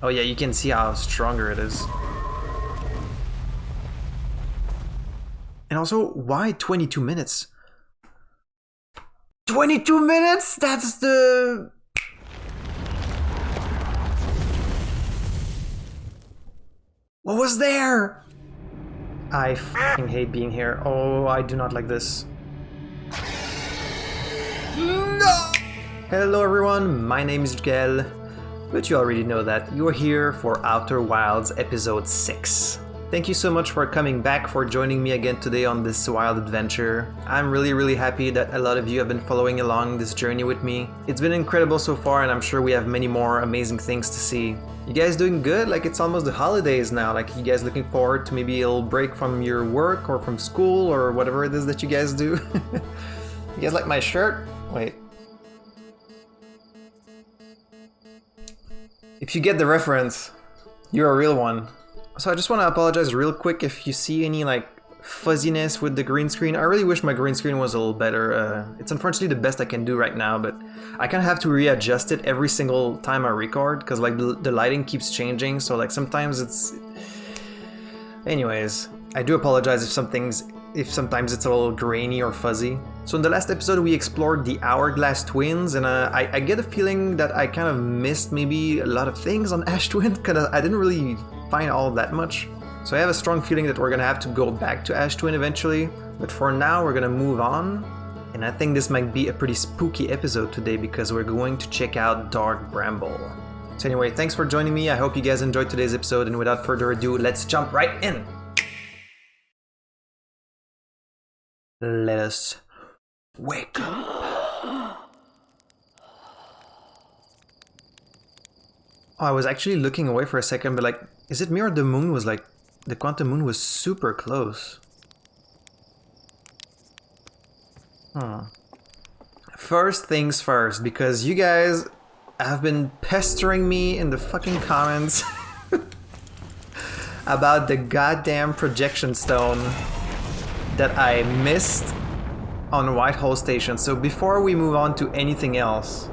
Oh yeah, you can see how stronger it is. And also, why 22 minutes? 22 minutes? That's the... What was there? I f***ing hate being here. Oh, I do not like this. No! Hello everyone, my name is Lukael, but you already know that you're here for Outer Wilds episode 6. Thank you so much for coming back, for joining me again today on this wild adventure. I'm really happy that a lot of you have been following along this journey with me. It's been incredible so far, and I'm sure we have many more amazing things to see. You guys doing good? Like, it's almost the holidays now. Like, you guys looking forward to maybe a little break from your work or from school or whatever it is that you guys do? You guys like my shirt? Wait. If you get the reference, you're a real one. So I just want to apologize real quick if you see any like fuzziness with the green screen. I really wish my green screen was a little better. It's unfortunately the best I can do right now, but I kind of have to readjust it every single time I record because like the lighting keeps changing. So like sometimes it's... Anyways, I do apologize if sometimes it's a little grainy or fuzzy. So in the last episode we explored the Hourglass Twins, and I get a feeling that I kind of missed maybe a lot of things on Ash Twin because I didn't really find all that much. So I have a strong feeling that we're gonna have to go back to Ash Twin eventually, but for now we're gonna move on. And I think this might be a pretty spooky episode today because we're going to check out Dark Bramble. So anyway, thanks for joining me. I hope you guys enjoyed today's episode, and without further ado, let's jump right in. Let us wake up. Oh, I was actually looking away for a second, but like, is it me or the moon was like, the quantum moon was super close? First things first, because you guys have been pestering me in the fucking comments about the goddamn projection stone that I missed on Whitehall Station. So before we move on to anything else,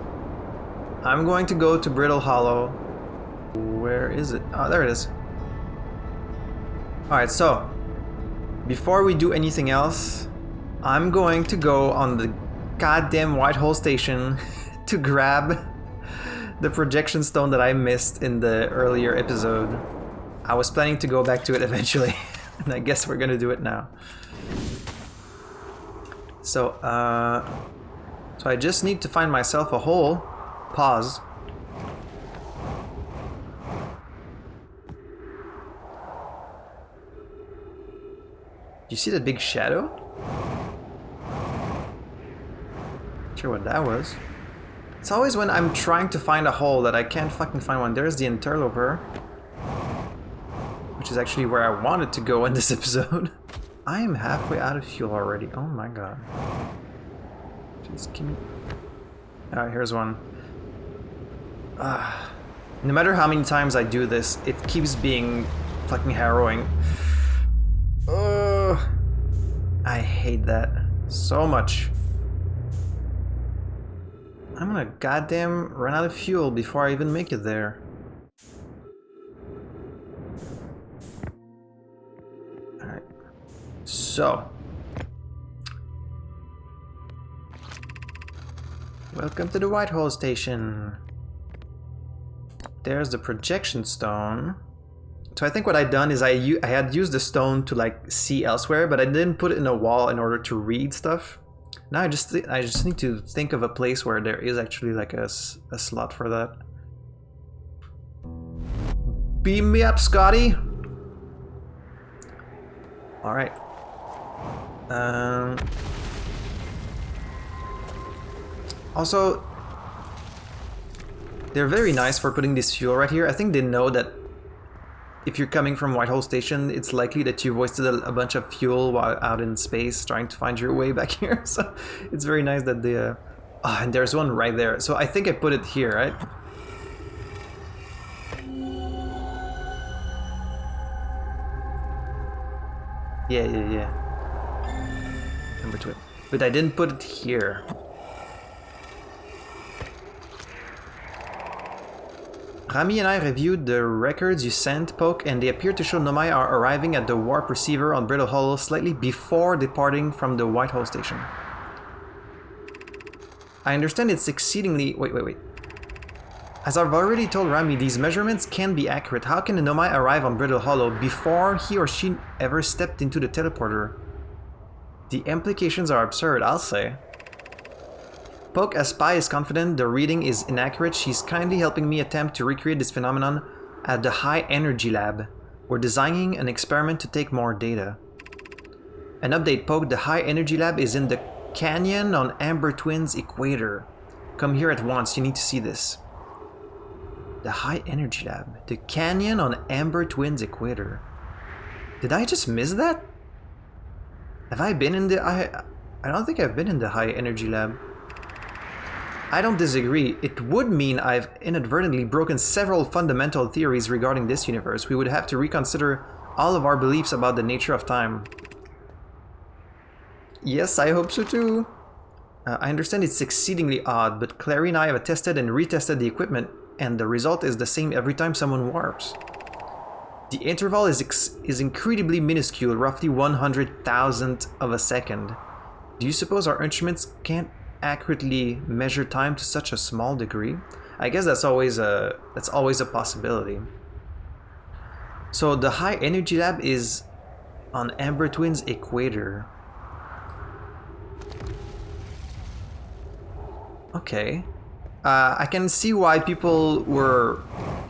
I'm going to go to Brittle Hollow. Where is it? Oh, there it is. Alright, so before we do anything else, I'm going to go on the goddamn Whitehall Station to grab the projection stone that I missed in the earlier episode. I was planning to go back to it eventually, and I guess we're gonna do it now. So I just need to find myself a hole. Pause. Do you see the big shadow? Not sure what that was. It's always when I'm trying to find a hole that I can't fucking find one. There's the Interloper, which is actually where I wanted to go in this episode. I am halfway out of fuel already. Oh my god. Just give me... Alright, here's one. No matter how many times I do this, it keeps being fucking harrowing. I hate that so much. I'm gonna goddamn run out of fuel before I even make it there. Alright. So. Welcome to the Whitehall Station. There's the projection stone. So I think what I'd done is I had used the stone to like see elsewhere, but I didn't put it in a wall in order to read stuff. Now I just need to think of a place where there is actually like a slot for that. Beam me up, Scotty. All right. Also, they're very nice for putting this fuel right here. I think they know that if you're coming from Whitehall Station, it's likely that you've wasted a bunch of fuel while out in space trying to find your way back here. So it's very nice that they... and there's one right there. So I think I put it here, right? Yeah. Number 2. But I didn't put it here. Rami and I reviewed the records you sent, Poke, and they appear to show Nomai are arriving at the warp receiver on Brittle Hollow slightly before departing from the Whitehall station. I understand it's exceedingly... Wait. As I've already told Rami, these measurements can be accurate. How can the Nomai arrive on Brittle Hollow before he or she ever stepped into the teleporter? The implications are absurd, I'll say. Poke, as Spy is confident the reading is inaccurate, she's kindly helping me attempt to recreate this phenomenon at the High Energy Lab. We're designing an experiment to take more data. An update, Poke, the High Energy Lab is in the canyon on Amber Twins Equator. Come here at once, you need to see this. The High Energy Lab. The canyon on Amber Twins Equator. Did I just miss that? Have I been in the... I don't think I've been in the High Energy Lab. I don't disagree. It would mean I've inadvertently broken several fundamental theories regarding this universe. We would have to reconsider all of our beliefs about the nature of time. Yes, I hope so too. I understand it's exceedingly odd, but Clary and I have tested and retested the equipment, and the result is the same every time someone warps. The interval is incredibly minuscule, roughly 100,000th of a second. Do you suppose our instruments can't accurately measure time to such a small degree? I guess that's always a possibility. So the High Energy Lab is on Amber Twins Equator. Okay. I can see why people were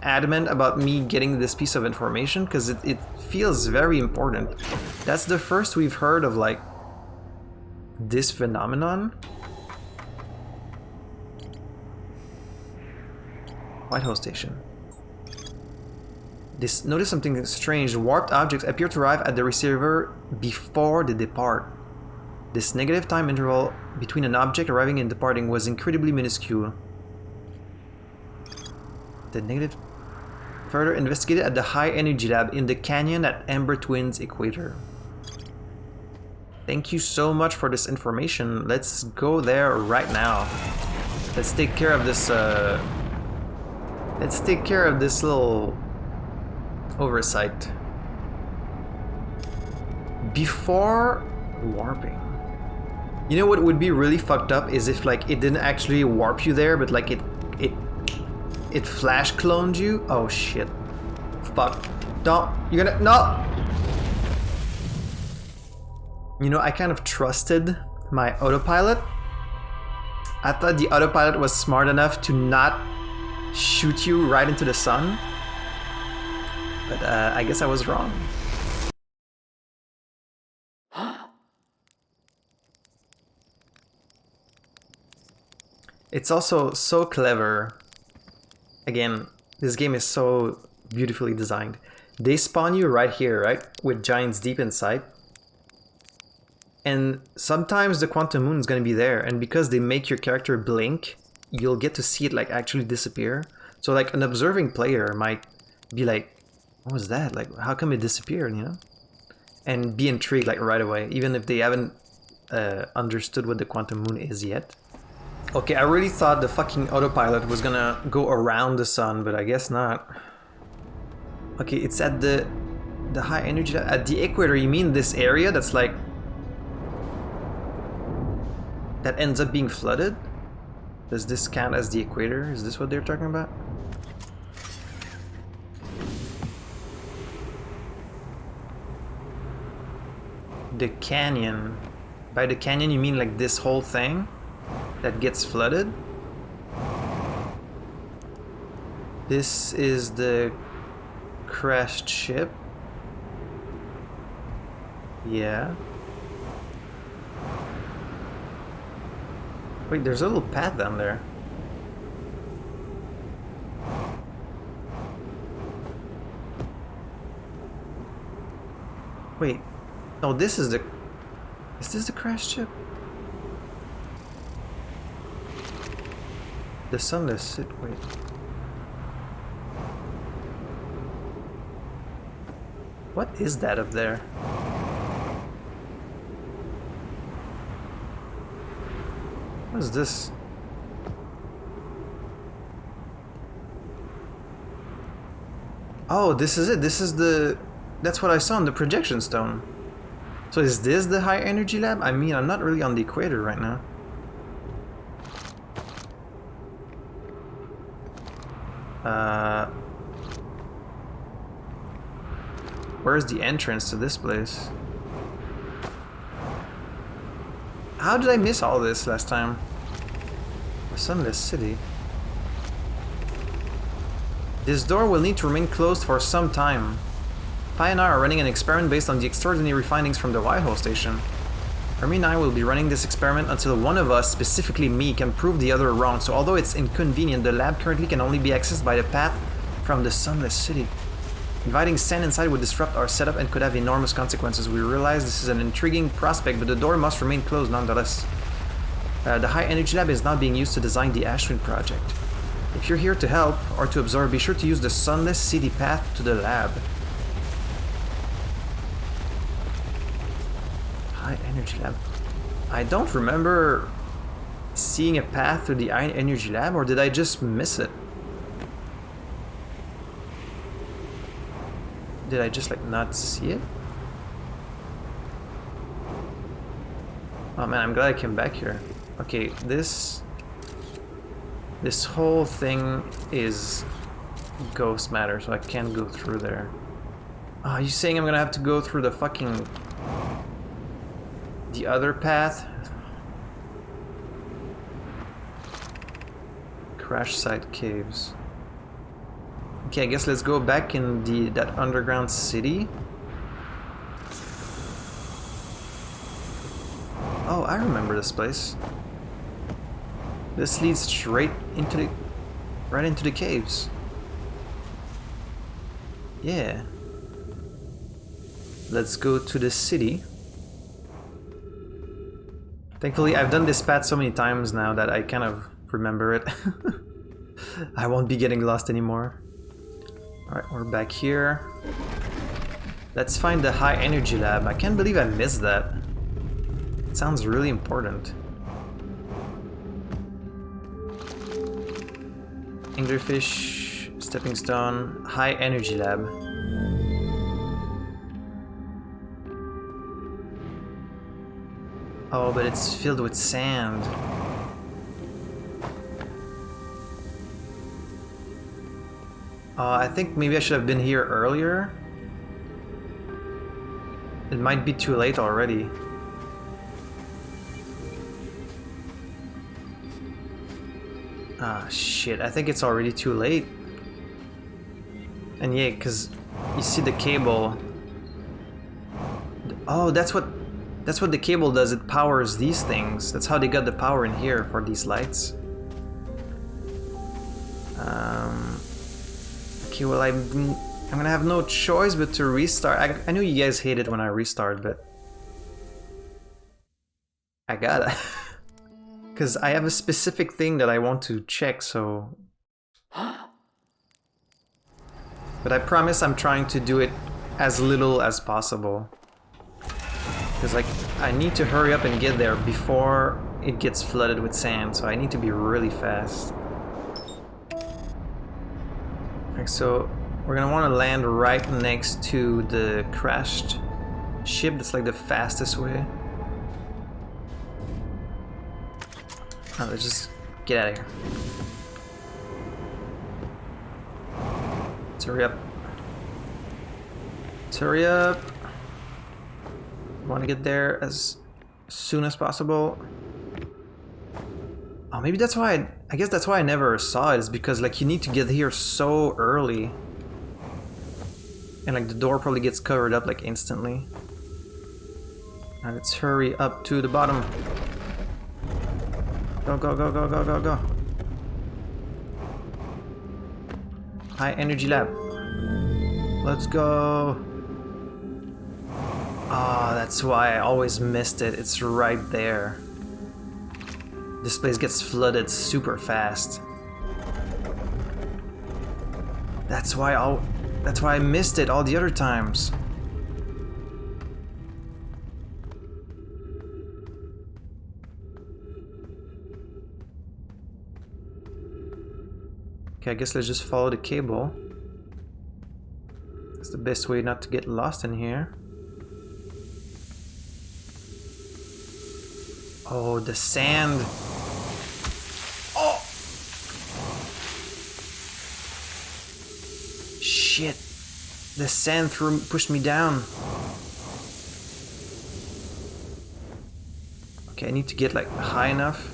adamant about me getting this piece of information, because it feels very important. That's the first we've heard of, like, this phenomenon. Whitehall Station. Notice something strange. Warped objects appear to arrive at the receiver before they depart. This negative time interval between an object arriving and departing was incredibly minuscule. The negative further investigated at the High Energy Lab in the canyon at Amber Twins Equator. Thank you so much for this information. Let's go there right now. Let's take care of this little oversight before warping. You know what would be really fucked up is if, like, it didn't actually warp you there, but like it flash cloned you. Oh shit. Fuck. Don't. You're gonna. No! You know, I kind of trusted my autopilot. I thought the autopilot was smart enough to not shoot you right into the sun. But I guess I was wrong. It's also so clever. Again, this game is so beautifully designed. They spawn you right here, right? With giants deep inside. And sometimes the quantum moon is going to be there, and because they make your character blink, you'll get to see it, like, actually disappear. So, like, an observing player might be like, what was that? Like, how come it disappeared, you know? And be intrigued, like, right away, even if they haven't understood what the quantum moon is yet. Okay, I really thought the fucking autopilot was gonna go around the sun, but I guess not. Okay, it's at the High Energy... At the equator, you mean this area that's, like... that ends up being flooded? Does this count as the equator? Is this what they're talking about? The canyon. By the canyon you mean like this whole thing that gets flooded? This is the crashed ship. Yeah. Wait, there's a little path down there. Wait. Oh, this is the... Is this the crashed ship? The sunless... Wait. What is that up there? What is this? Oh, this is it. This is the... That's what I saw on the projection stone. So is this the high energy lab? I mean, I'm not really on the equator right now. Where's the entrance to this place? How did I miss all this last time? The Sunless City. This door will need to remain closed for some time. Pi and I are running an experiment based on the extraordinary findings from the Whitehall station. Hermie and I will be running this experiment until one of us, specifically me, can prove the other wrong, so although it's inconvenient, the lab currently can only be accessed by the path from the Sunless City. Inviting sand inside would disrupt our setup and could have enormous consequences. We realize this is an intriguing prospect, but the door must remain closed nonetheless. The High Energy Lab is not being used to design the Ashwin project. If you're here to help, or to observe, be sure to use the Sunless City path to the lab. High Energy Lab. I don't remember seeing a path to the High Energy Lab, or did I just miss it? Did I just like not see it? Oh man, I'm glad I came back here. Okay, this whole thing is ghost matter, so I can't go through there. Oh, are you saying I'm gonna have to go through the fucking... the other path? Crash site caves. Okay, I guess let's go back in that underground city. Oh, I remember this place. This leads straight into the... right into the caves. Yeah. Let's go to the city. Thankfully, I've done this path so many times now that I kind of remember it. I won't be getting lost anymore. Alright, we're back here. Let's find the High Energy Lab. I can't believe I missed that. It sounds really important. Anglerfish, Stepping Stone, High Energy Lab. Oh, but it's filled with sand. I think maybe I should have been here earlier. It might be too late already. Ah, shit. I think it's already too late. And yeah, because you see the cable. Oh, that's what the cable does. It powers these things. That's how they got the power in here for these lights. Okay, well, I'm gonna have no choice but to restart. I know you guys hate it when I restart, but I gotta. Because I have a specific thing that I want to check, so... But I promise I'm trying to do it as little as possible. Because, like, I need to hurry up and get there before it gets flooded with sand, so I need to be really fast. Like, so we're gonna want to land right next to the crashed ship. That's like the fastest way. Oh, let's just get out of here. Let's hurry up. Let's hurry up. I want to get there as soon as possible. Oh, maybe that's why I guess that's why I never saw it, is because like you need to get here so early. And like the door probably gets covered up like instantly. Now let's hurry up to the bottom. Go, go, go, go, go, go, go. High Energy Lab. Let's go. Ah, that's why I always missed it. It's right there. This place gets flooded super fast. That's why I missed it all the other times. Okay, I guess let's just follow the cable. It's the best way not to get lost in here. Oh, the sand. Oh! Shit. The sand pushed me down. Okay, I need to get like high enough.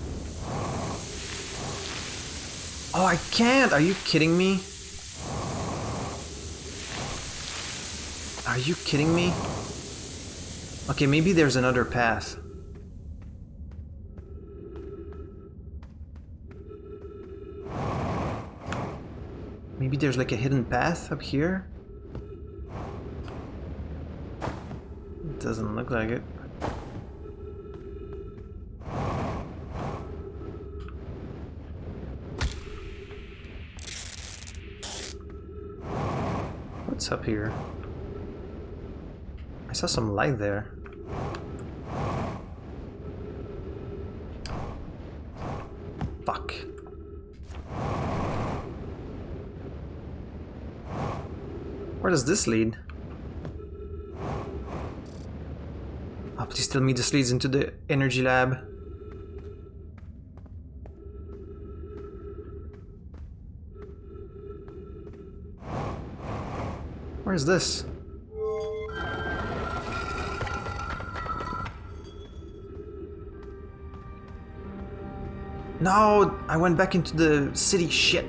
Oh, I can't! Are you kidding me? Are you kidding me? Okay, maybe there's another path. Maybe there's like a hidden path up here? It doesn't look like it. What's up here? I saw some light there. Fuck. Where does this lead? Oh, please tell me this leads into the energy lab. Where's this? No, I went back into the city. Shit.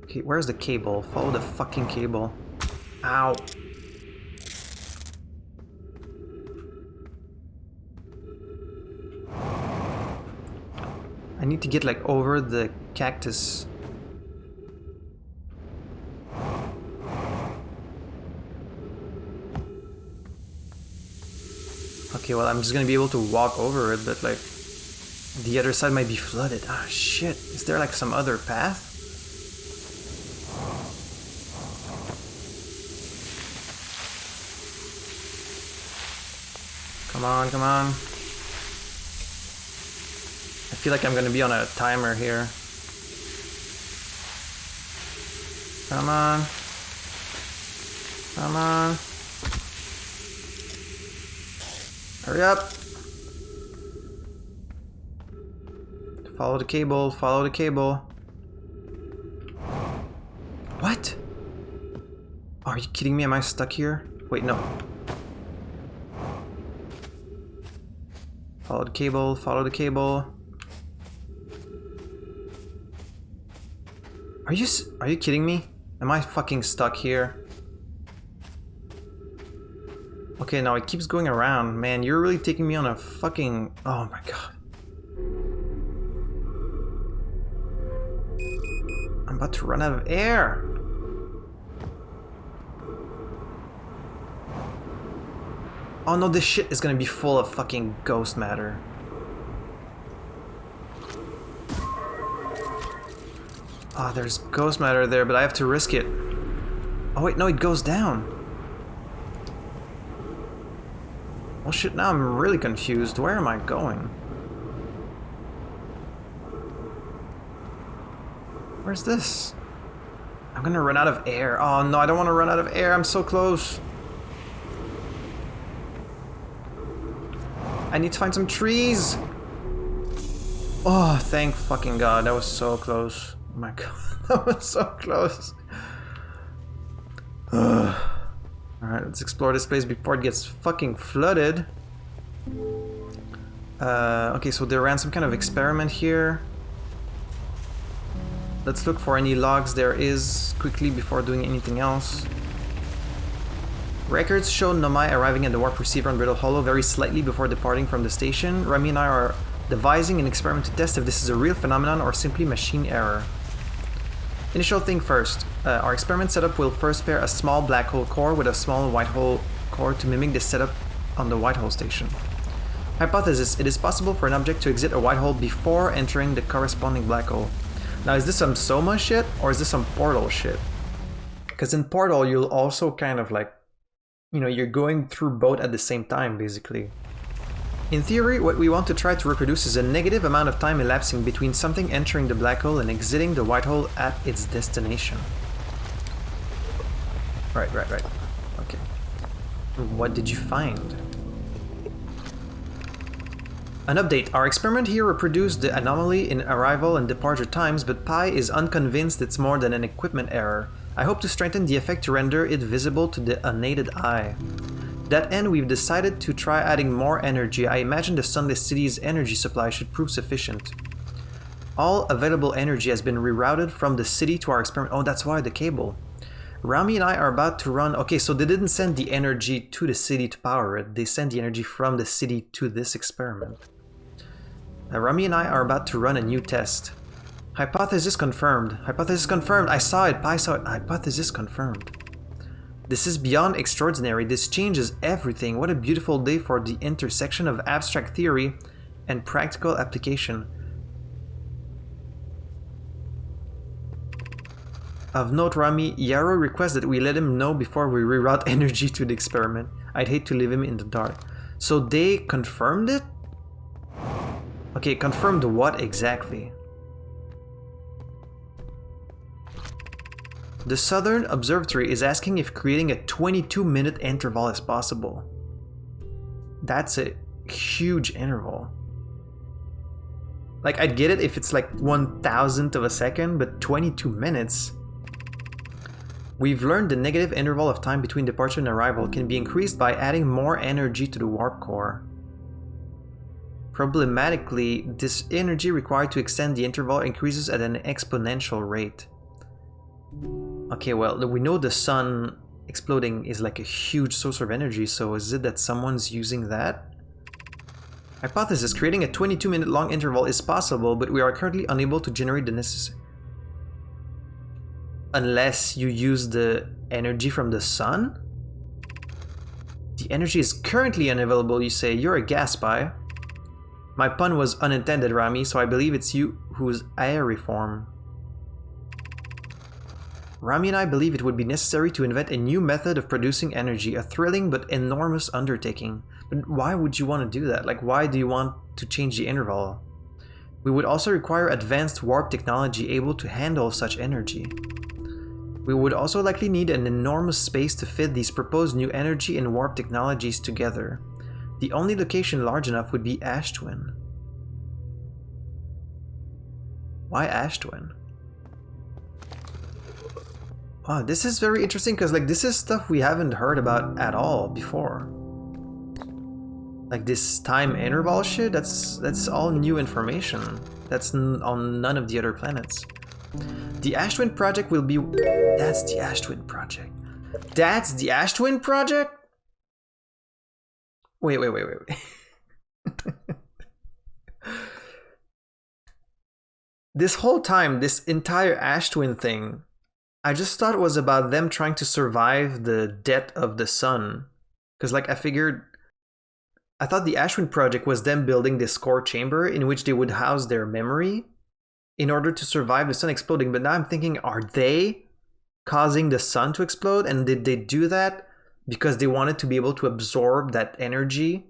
Okay, where's the cable? Follow the fucking cable. Ow. I need to get like over the cactus. Okay, well, I'm just gonna be able to walk over it, but like the other side might be flooded. Ah, shit. Is there like some other path? Come on, come on. I feel like I'm gonna be on a timer here. Come on. Come on. Hurry up. Follow the cable, follow the cable. What? Are you kidding me? Am I stuck here? Wait, no. Follow the cable, follow the cable. Are you kidding me? Am I fucking stuck here? Okay, now it keeps going around. Man, you're really taking me on a fucking... Oh my god. I'm about to run out of air. Oh no, this shit is gonna be full of fucking ghost matter. Ah, there's ghost matter there, but I have to risk it. Oh wait, no, it goes down. Well shit, now I'm really confused. Where am I going? Where's this? I'm gonna run out of air. Oh no, I don't want to run out of air. I'm so close. I need to find some trees. Oh, thank fucking god. That was so close. Oh my god. That was so close. Alright, let's explore this place before it gets fucking flooded. Okay, so they ran some kind of experiment here. Let's look for any logs there is quickly before doing anything else. Records show Nomai arriving at the warp receiver on Brittle Hollow very slightly before departing from the station. Rami and I are devising an experiment to test if this is a real phenomenon or simply machine error. Initial thing first. Our experiment setup will first pair a small black hole core with a small white hole core to mimic the setup on the white hole station. Hypothesis: it is possible for an object to exit a white hole before entering the corresponding black hole. Now, is this some Soma shit or is this some Portal shit? Because in Portal, you'll also kind of like, you know, you're going through both at the same time, basically. In theory, what we want to try to reproduce is a negative amount of time elapsing between something entering the black hole and exiting the white hole at its destination. Right. Okay. What did you find? An update. Our experiment here reproduced the anomaly in arrival and departure times, but Pi is unconvinced it's more than an equipment error. I hope to strengthen the effect to render it visible to the unaided eye. To that end, we've decided to try adding more energy. I imagine the Sunless City's energy supply should prove sufficient. All available energy has been rerouted from the city to our experiment. Oh, that's why the cable. Rami and I are about to run... Okay, so they didn't send the energy to the city to power it. They sent the energy from the city to this experiment. Rami and I are about to run a new test. Hypothesis confirmed. Hypothesis confirmed. I saw it. Pi saw it. Hypothesis confirmed. This is beyond extraordinary. This changes everything. What a beautiful day for the intersection of abstract theory and practical application. Of note, Rami, Yarrow requests that we let him know before we reroute energy to the experiment. I'd hate to leave him in the dark. So they confirmed it? Okay, confirmed what exactly? The Southern Observatory is asking if creating a 22-minute interval is possible. That's a huge interval. Like, I'd get it if it's like 1,000th of a second, but 22 minutes? We've learned the negative interval of time between departure and arrival can be increased by adding more energy to the warp core. Problematically, this energy required to extend the interval increases at an exponential rate. Okay, well, we know the sun exploding is like a huge source of energy, so is it that someone's using that? Hypothesis, creating a 22-minute long interval is possible, but we are currently unable to generate the necessary... Unless you use the energy from the sun? The energy is currently unavailable, you say. You're a gas spy. My pun was unintended, Rami, so I believe it's you who's aeriform. Rami and I believe it would be necessary to invent a new method of producing energy, a thrilling but enormous undertaking. But why would you want to do that? Like, why do you want to change the interval? We would also require advanced warp technology able to handle such energy. We would also likely need an enormous space to fit these proposed new energy and warp technologies together. The only location large enough would be Ash Twin. Why Ash Twin? Wow, this is very interesting because like this is stuff we haven't heard about at all before. Like this time interval shit, that's all new information. That's on none of the other planets. The Ash Twin project will be... That's the Ash Twin project. That's the Ash Twin project? Wait. This whole time, this entire Ash Twin thing, I just thought it was about them trying to survive the death of the sun. Because like I thought the Ash Twin project was them building this core chamber in which they would house their memory in order to survive the sun exploding. But now I'm thinking, are they causing the sun to explode? And did they do that because they wanted to be able to absorb that energy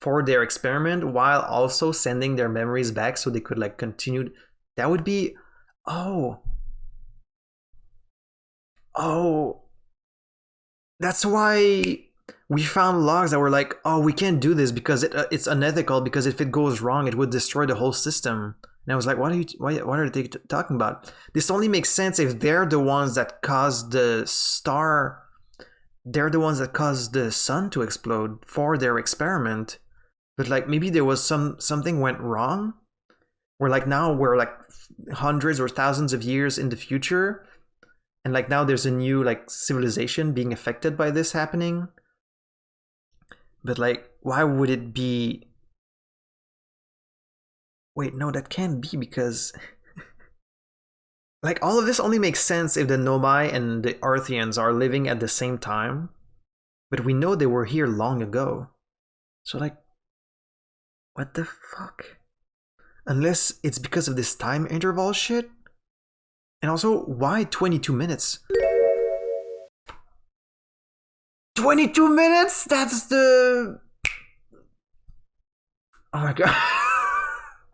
for their experiment while also sending their memories back so they could like continue? That would be... Oh, that's why we found logs that were like, oh, we can't do this because it's unethical, because if it goes wrong, it would destroy the whole system. And I was like, what are they talking about? This only makes sense if they're the ones that caused the star, they're the ones that caused the sun to explode for their experiment. But like maybe there was something went wrong. Where like now we're like hundreds or thousands of years in the future. And like now there's a new like civilization being affected by this happening. But like, why would it be... Wait, no, that can't be because... like all of this only makes sense if the Nomai and the Arthians are living at the same time. But we know they were here long ago. So like, what the fuck? Unless it's because of this time interval shit? And also, why 22 minutes? 22 minutes? That's the... Oh my god.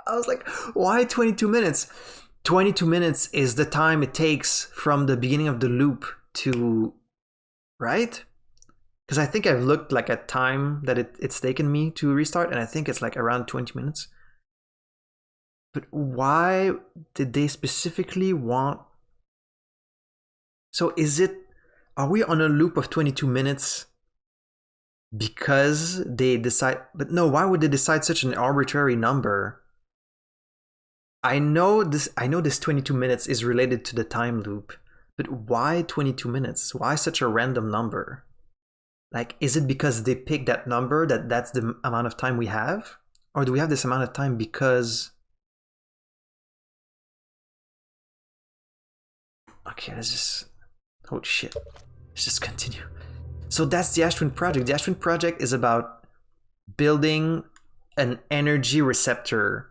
I was like, why 22 minutes? 22 minutes is the time it takes from the beginning of the loop to... Right? Because I think I've looked like at time that it's taken me to restart, and I think it's like around 20 minutes. But why did they specifically want... So is it... Are we on a loop of 22 minutes because they decide... But no, why would they decide such an arbitrary number? I know this 22 minutes is related to the time loop, but why 22 minutes? Why such a random number? Like, is it because they picked that number that's the amount of time we have? Or do we have this amount of time because... Okay, let's just... Oh shit. Let's just continue. So that's the Ashwin project. The Ashwin project is about building an energy receptor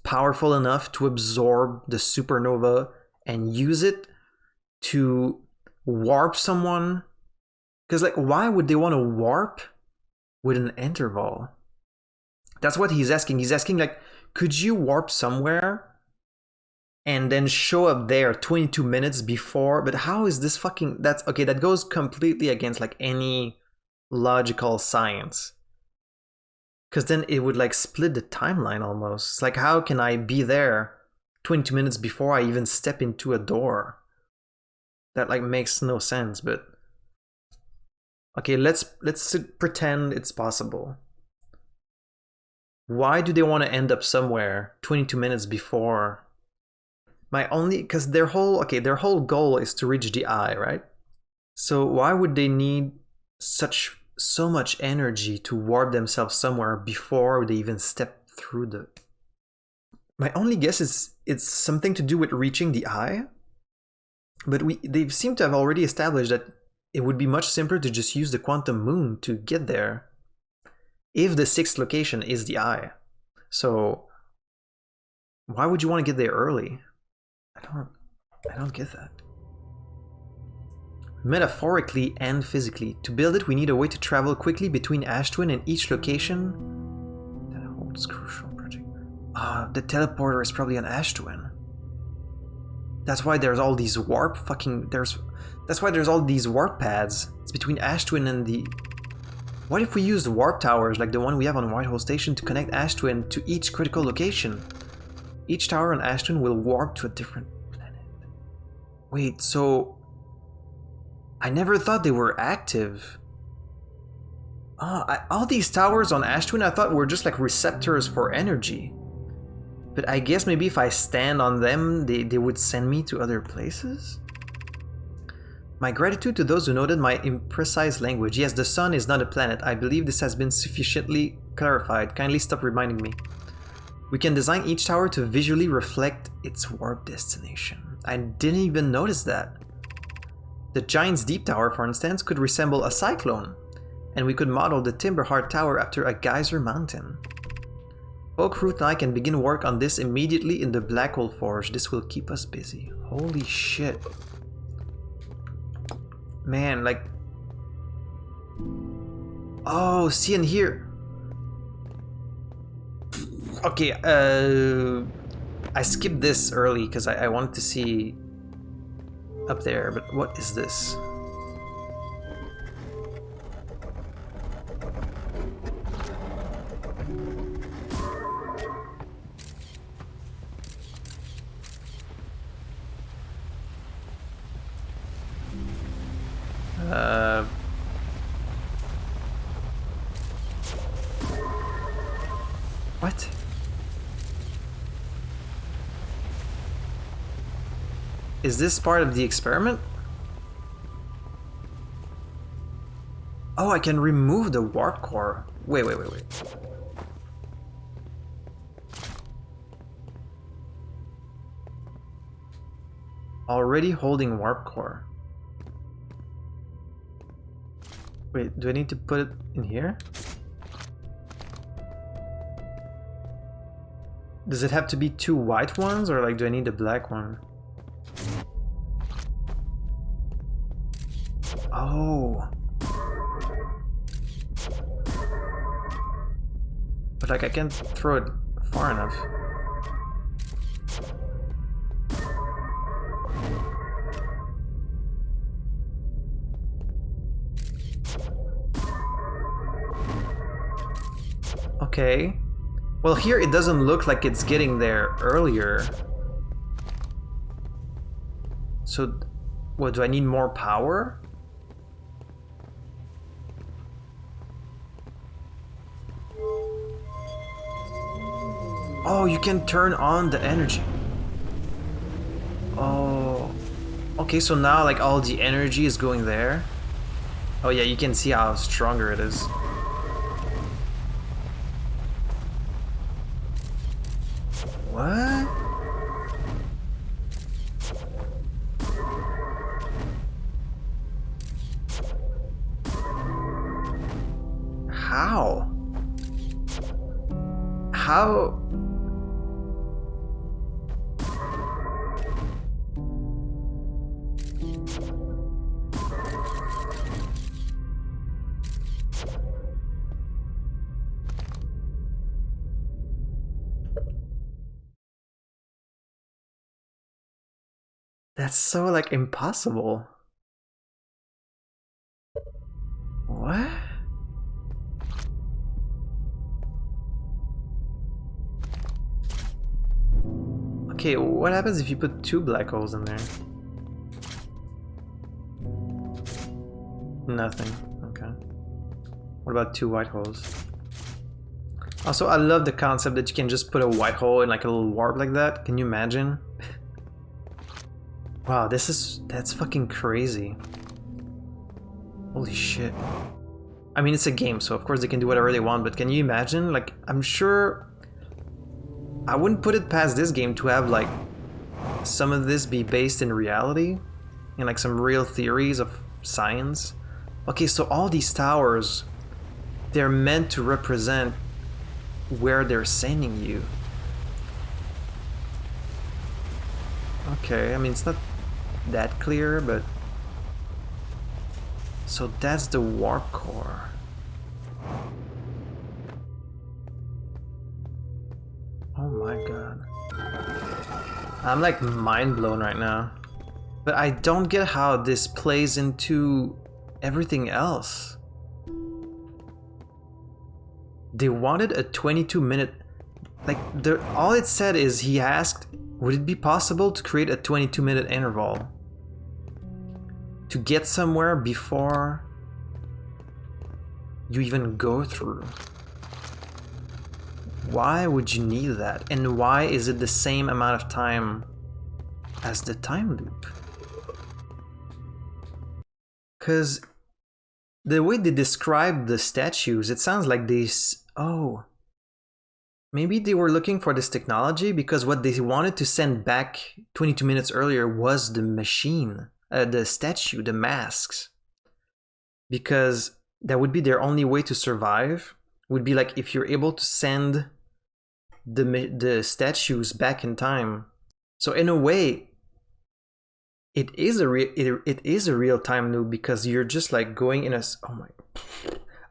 powerful enough to absorb the supernova and use it to warp someone. Because, like, why would they want to warp with an interval? That's what he's asking. He's asking, like, could you warp somewhere and then show up there 22 minutes before? But how is this fucking... That's okay, that goes completely against, like, any logical science. Because then it would, like, split the timeline almost. It's like, how can I be there 22 minutes before I even step into a door? That, like, makes no sense, but... Okay, let's pretend it's possible. Why do they want to end up somewhere 22 minutes before? Because their whole goal is to reach the eye, right? So why would they need so much energy to warp themselves somewhere before they even step through the... My only guess is it's something to do with reaching the eye. But they seem to have already established that it would be much simpler to just use the quantum moon to get there if the sixth location is the eye. So why would you want to get there early? I don't get that. Metaphorically and physically, to build it we need a way to travel quickly between Ashtwin and each location that holds crucial project. The teleporter is probably on Ashtwin. That's why there's all these that's why there's all these warp pads. It's between Ashtwin and the... What if we used warp towers like the one we have on Whitehall Station to connect Ashtwin to each critical location? Each tower on Ashtwin will warp to a different planet. Wait, so... I never thought they were active. All these towers on Ashtwin I thought were just like receptors for energy. But I guess maybe if I stand on them, they would send me to other places? My gratitude to those who noted my imprecise language. Yes, the sun is not a planet. I believe this has been sufficiently clarified. Kindly stop reminding me. We can design each tower to visually reflect its warp destination. I didn't even notice that. The Giant's Deep Tower, for instance, could resemble a cyclone, and we could model the Timberheart Tower after a geyser mountain. Oakroot and I can begin work on this immediately in the Black Hole Forge. This will keep us busy. Holy shit. Man, like... Oh, see, and here... Okay, I skipped this early because I wanted to see up there, but what is this? What? Is this part of the experiment? Oh, I can remove the warp core. Wait. Already holding warp core. Wait, do I need to put it in here? Does it have to be two white ones, or like do I need a black one? Oh. But like I can't throw it far enough. Okay. Well, here it doesn't look like it's getting there earlier. So, what, do I need more power? Oh, you can turn on the energy. Oh. Okay, so now like all the energy is going there. Oh yeah, you can see how stronger it is. What? How? How? That's so like impossible. What? Okay, what happens if you put 2 black holes in there? Nothing. Okay. What about 2 white holes? Also, I love the concept that you can just put a white hole in like a little warp like that. Can you imagine? Wow, that's fucking crazy. Holy shit. I mean, it's a game, so of course they can do whatever they want, but can you imagine? Like, I'm sure I wouldn't put it past this game to have like some of this be based in reality and like some real theories of science. Okay, so all these towers, they're meant to represent where they're sending you. Okay, I mean, it's not that clear, but so that's the warp core. Oh my god. I'm like mind blown right now. But I don't get how this plays into everything else. They wanted a 22-minute... Like, all it said is he asked, would it be possible to create a 22-minute interval? To get somewhere before you even go through. Why would you need that? And why is it the same amount of time as the time loop? Because the way they describe the statues, it sounds like oh, maybe they were looking for this technology because what they wanted to send back 22 minutes earlier was the machine, the statue, the masks. Because that would be their only way to survive, would be like if you're able to send the statues back in time. So in a way, it is a real time loop because you're just like going in a... Oh my...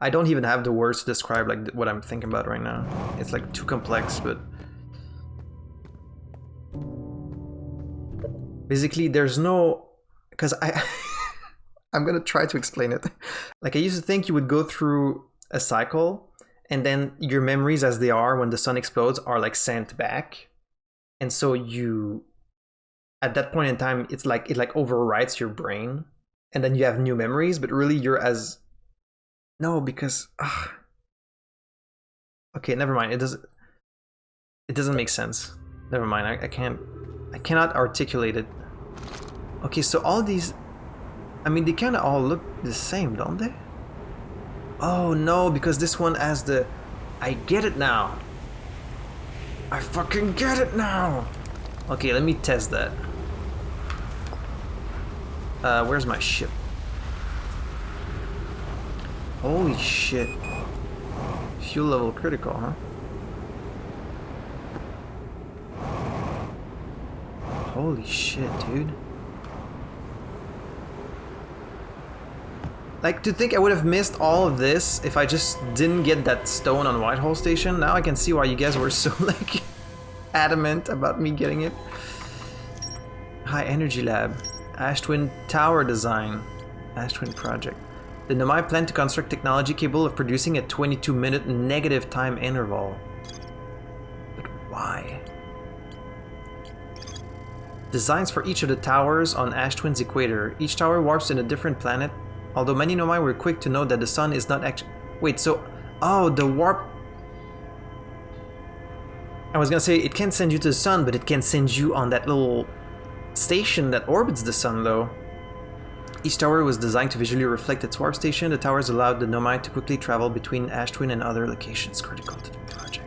I don't even have the words to describe like what I'm thinking about right now. It's like too complex, but... Basically, there's no... Because I'm gonna try to explain it. Like I used to think you would go through a cycle and then your memories as they are when the sun explodes are like sent back. And so you... At that point in time, it's like it like overwrites your brain and then you have new memories, but really you're as... No, because... Okay, never mind. It doesn't make sense. Never mind. I cannot articulate it. Okay, so all these... I mean, they kind of all look the same, don't they? Oh no, because this one has the... I get it now. I fucking get it now. Okay, let me test that. Where's my ship? Holy shit. Fuel level critical, huh? Holy shit, dude. Like, to think I would have missed all of this if I just didn't get that stone on Whitehall Station. Now I can see why you guys were so, like, adamant about me getting it. High Energy Lab. Ash Twin Tower Design. Ash Twin Project. The Nomai plan to construct technology capable of producing a 22-minute negative time interval. But why? Designs for each of the towers on Ash Twin's equator. Each tower warps in a different planet. Although many Nomai were quick to note that the sun is not actually... Wait, so... Oh, the warp... I was gonna say, it can't send you to the sun, but it can send you on that little station that orbits the sun, though. Each tower was designed to visually reflect its warp station. The towers allowed the Nomai to quickly travel between Ash Twin and other locations critical to the project.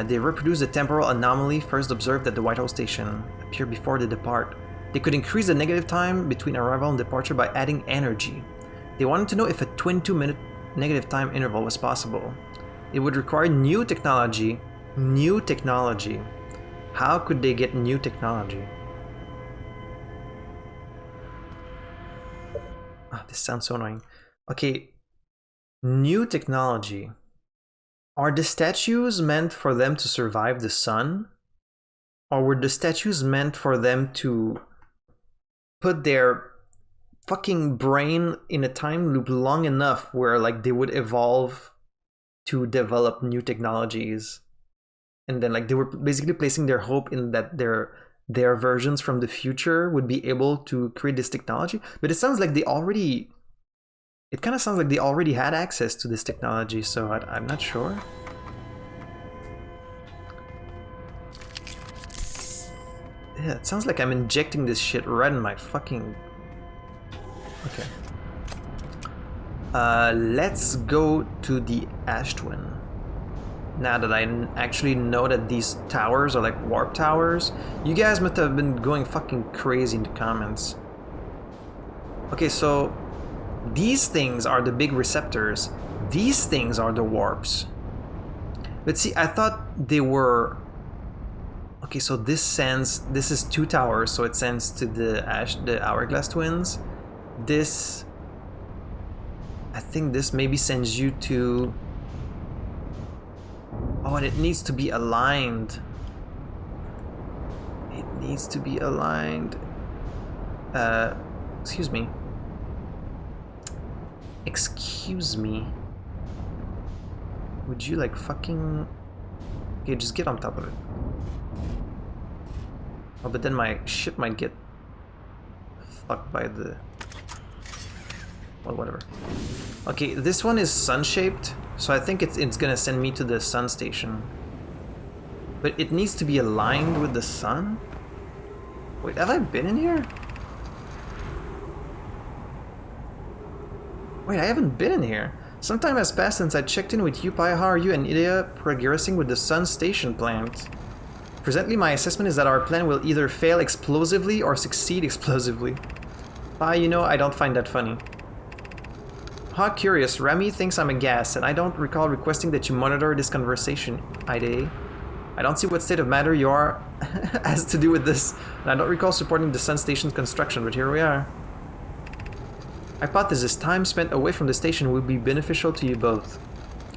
They reproduced the temporal anomaly first observed at the Whitehall Station, appear before they depart. They could increase the negative time between arrival and departure by adding energy. They wanted to know if a 22-minute negative time interval was possible. It would require new technology. New technology. How could they get new technology? Ah, this sounds so annoying. Okay, new technology. Are the statues meant for them to survive the sun? Or were the statues meant for them to put their fucking brain in a time loop long enough where, like, they would evolve to develop new technologies? And then, like, they were basically placing their hope in that their versions from the future would be able to create this technology. But it sounds like they already... It kind of sounds like they already had access to this technology, so I'm not sure. Yeah, it sounds like I'm injecting this shit right in my fucking... Okay. Let's go to the Ash Twin. Now that I actually know that these towers are like warp towers. You guys must have been going fucking crazy in the comments. Okay, so these things are the big receptors. These things are the warps. But see, I thought they were... Okay, so this sends... This is 2 towers, so it sends to the Hourglass Twins. This... I think this maybe sends you to... Oh, and it needs to be aligned. It needs to be aligned. Excuse me. Excuse me. Would you like fucking... Okay, just get on top of it. Oh, but then my ship might get fucked by the... Well, whatever. Okay, this one is sun-shaped, so I think it's gonna send me to the sun station. But it needs to be aligned with the sun? Wait, have I been in here? Wait, I haven't been in here. Some time has passed since I checked in with you, Pai. How are you and Idia progressing with the sun station plant? Presently, my assessment is that our plan will either fail explosively or succeed explosively. Pai, you know, I don't find that funny. How curious, Remy thinks I'm a gas, and I don't recall requesting that you monitor this conversation, Ide. I don't see what state of matter you are has to do with this, and I don't recall supporting the sun station's construction, but here we are. Hypothesis: time spent away from the station would be beneficial to you both.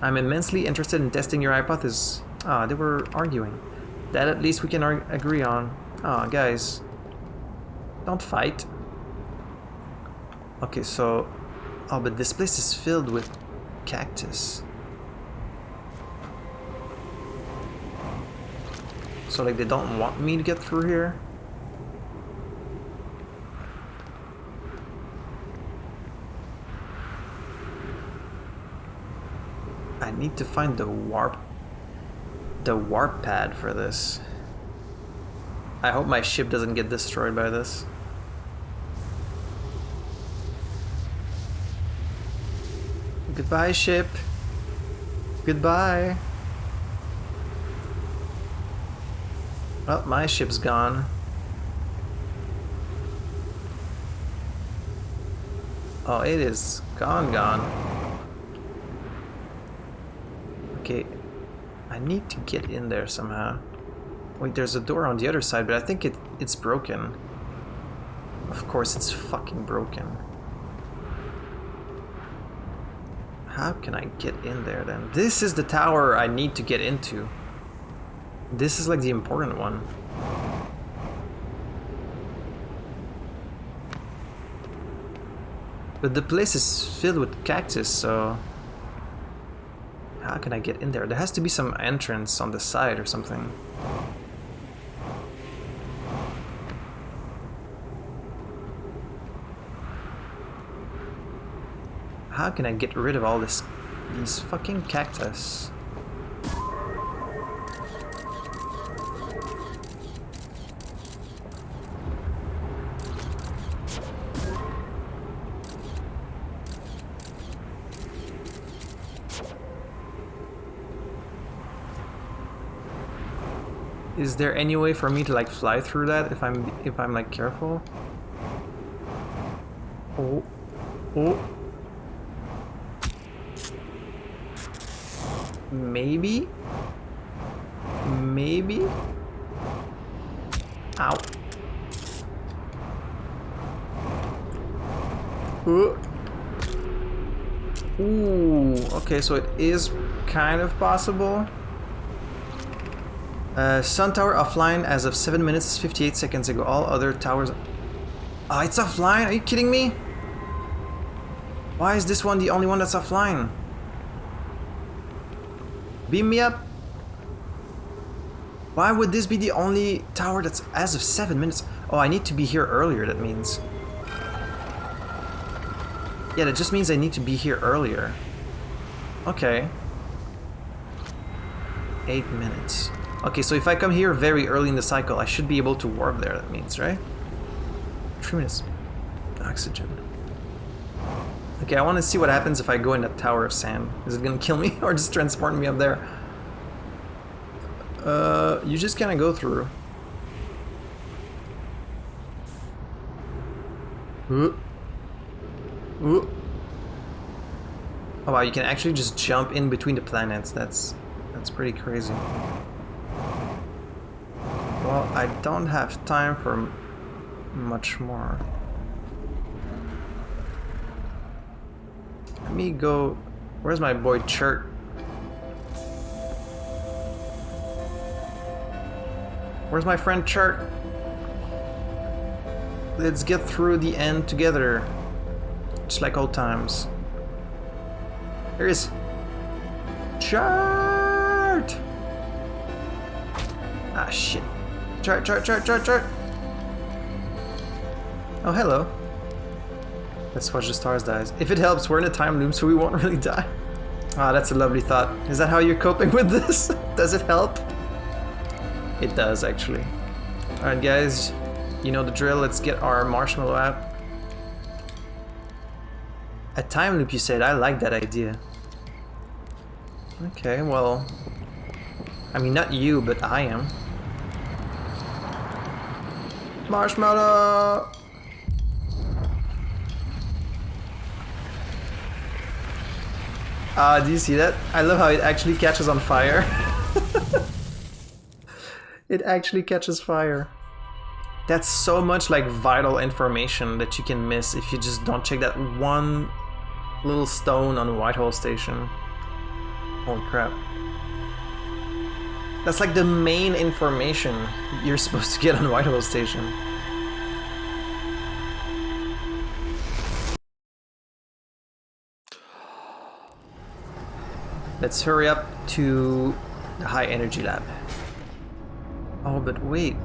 I'm immensely interested in testing your hypothesis. Ah, they were arguing. That at least we can agree on. Ah, guys. Don't fight. Okay, so... Oh, but this place is filled with cactus. So, like, they don't want me to get through here? I need to find the warp pad for this. I hope my ship doesn't get destroyed by this. Goodbye, ship. Goodbye. Well, my ship's gone. Oh, it is gone. Okay, I need to get in there somehow. Wait, there's a door on the other side, but I think it's broken. Of course it's fucking broken. How can I get in there then? This is the tower I need to get into. This is like the important one. But the place is filled with cactus, so... How can I get in there? There has to be some entrance on the side or something. How can I get rid of all these fucking cactus? Is there any way for me to like fly through that if I'm like careful? Oh. Oh. Maybe? Maybe? Ow. Ooh, okay, so it is kind of possible. Sun tower offline as of 7 minutes 58 seconds ago. All other towers... Oh, it's offline? Are you kidding me? Why is this one the only one that's offline? Beam me up. Why would this be the only tower that's as of 7 minutes? Oh, I need to be here earlier, that means. Yeah, that just means I need to be here earlier. Okay. 8 minutes. Okay, so if I come here very early in the cycle, I should be able to warp there, that means, right? 3 minutes. Oxygen. Okay, I want to see what happens if I go in that tower of sand. Is it gonna kill me or just transport me up there? You just kind of go through. Oh wow, you can actually just jump in between the planets. That's pretty crazy. Well, I don't have time for much more. Let me go... Where's my boy Chert? Where's my friend Chert? Let's get through the end together. Just like old times. There is Chert! Ah, shit. Chert. Oh, hello. Let's watch the stars die. If it helps, we're in a time loop, so we won't really die. Ah, that's a lovely thought. Is that how you're coping with this? Does it help? It does, actually. Alright, guys. You know the drill. Let's get our marshmallow out. A time loop, you said? I like that idea. Okay, well... I mean, not you, but I am. Marshmallow! Do you see that? I love how it actually catches on fire. It actually catches fire. That's so much like vital information that you can miss if you just don't check that one little stone on Whitehall Station. Holy crap. That's like the main information you're supposed to get on Whitehall Station. Let's hurry up to the high energy lab. Oh, but wait.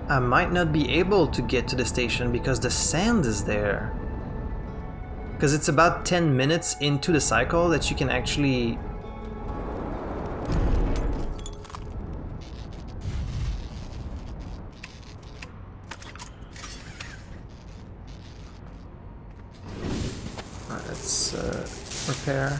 I might not be able to get to the station because the sand is there. Because it's about 10 minutes into the cycle that you can actually... Let's repair.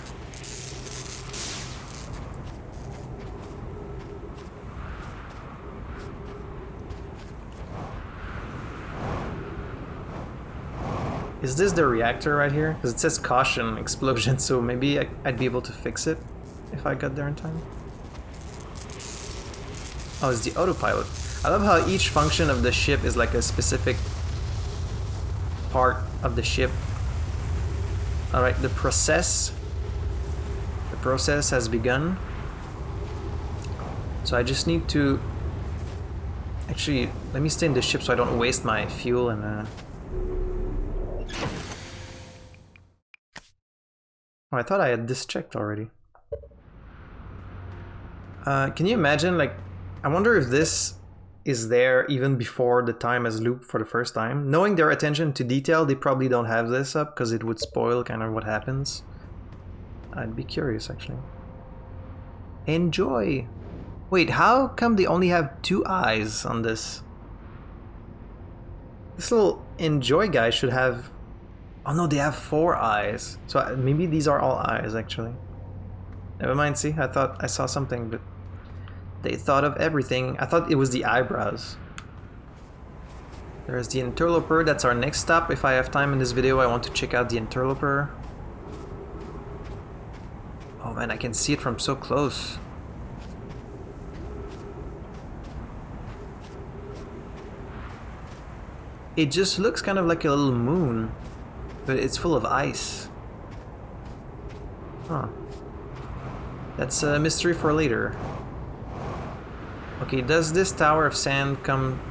Is this the reactor right here? Because it says caution explosion, so maybe I'd be able to fix it if I got there in time. Oh, it's the autopilot. I love how each function of the ship is like a specific part of the ship. Alright, the process has begun. So I just need to... Actually, let me stay in the ship so I don't waste my fuel and... Oh, I thought I had this checked already. Can you imagine, like... I wonder if this is there even before the time has looped for the first time. Knowing their attention to detail, they probably don't have this up because it would spoil kind of what happens. I'd be curious, actually. Enjoy! Wait, how come they only have 2 eyes on this? This little enjoy guy should have... Oh no, they have 4 eyes. So maybe these are all eyes, actually. Never mind, see? I thought I saw something, but... They thought of everything. I thought it was the eyebrows. There's the Interloper. That's our next stop. If I have time in this video, I want to check out the Interloper. Oh man, I can see it from so close. It just looks kind of like a little moon, but it's full of ice. Huh. That's a mystery for later. Okay, does this tower of sand come...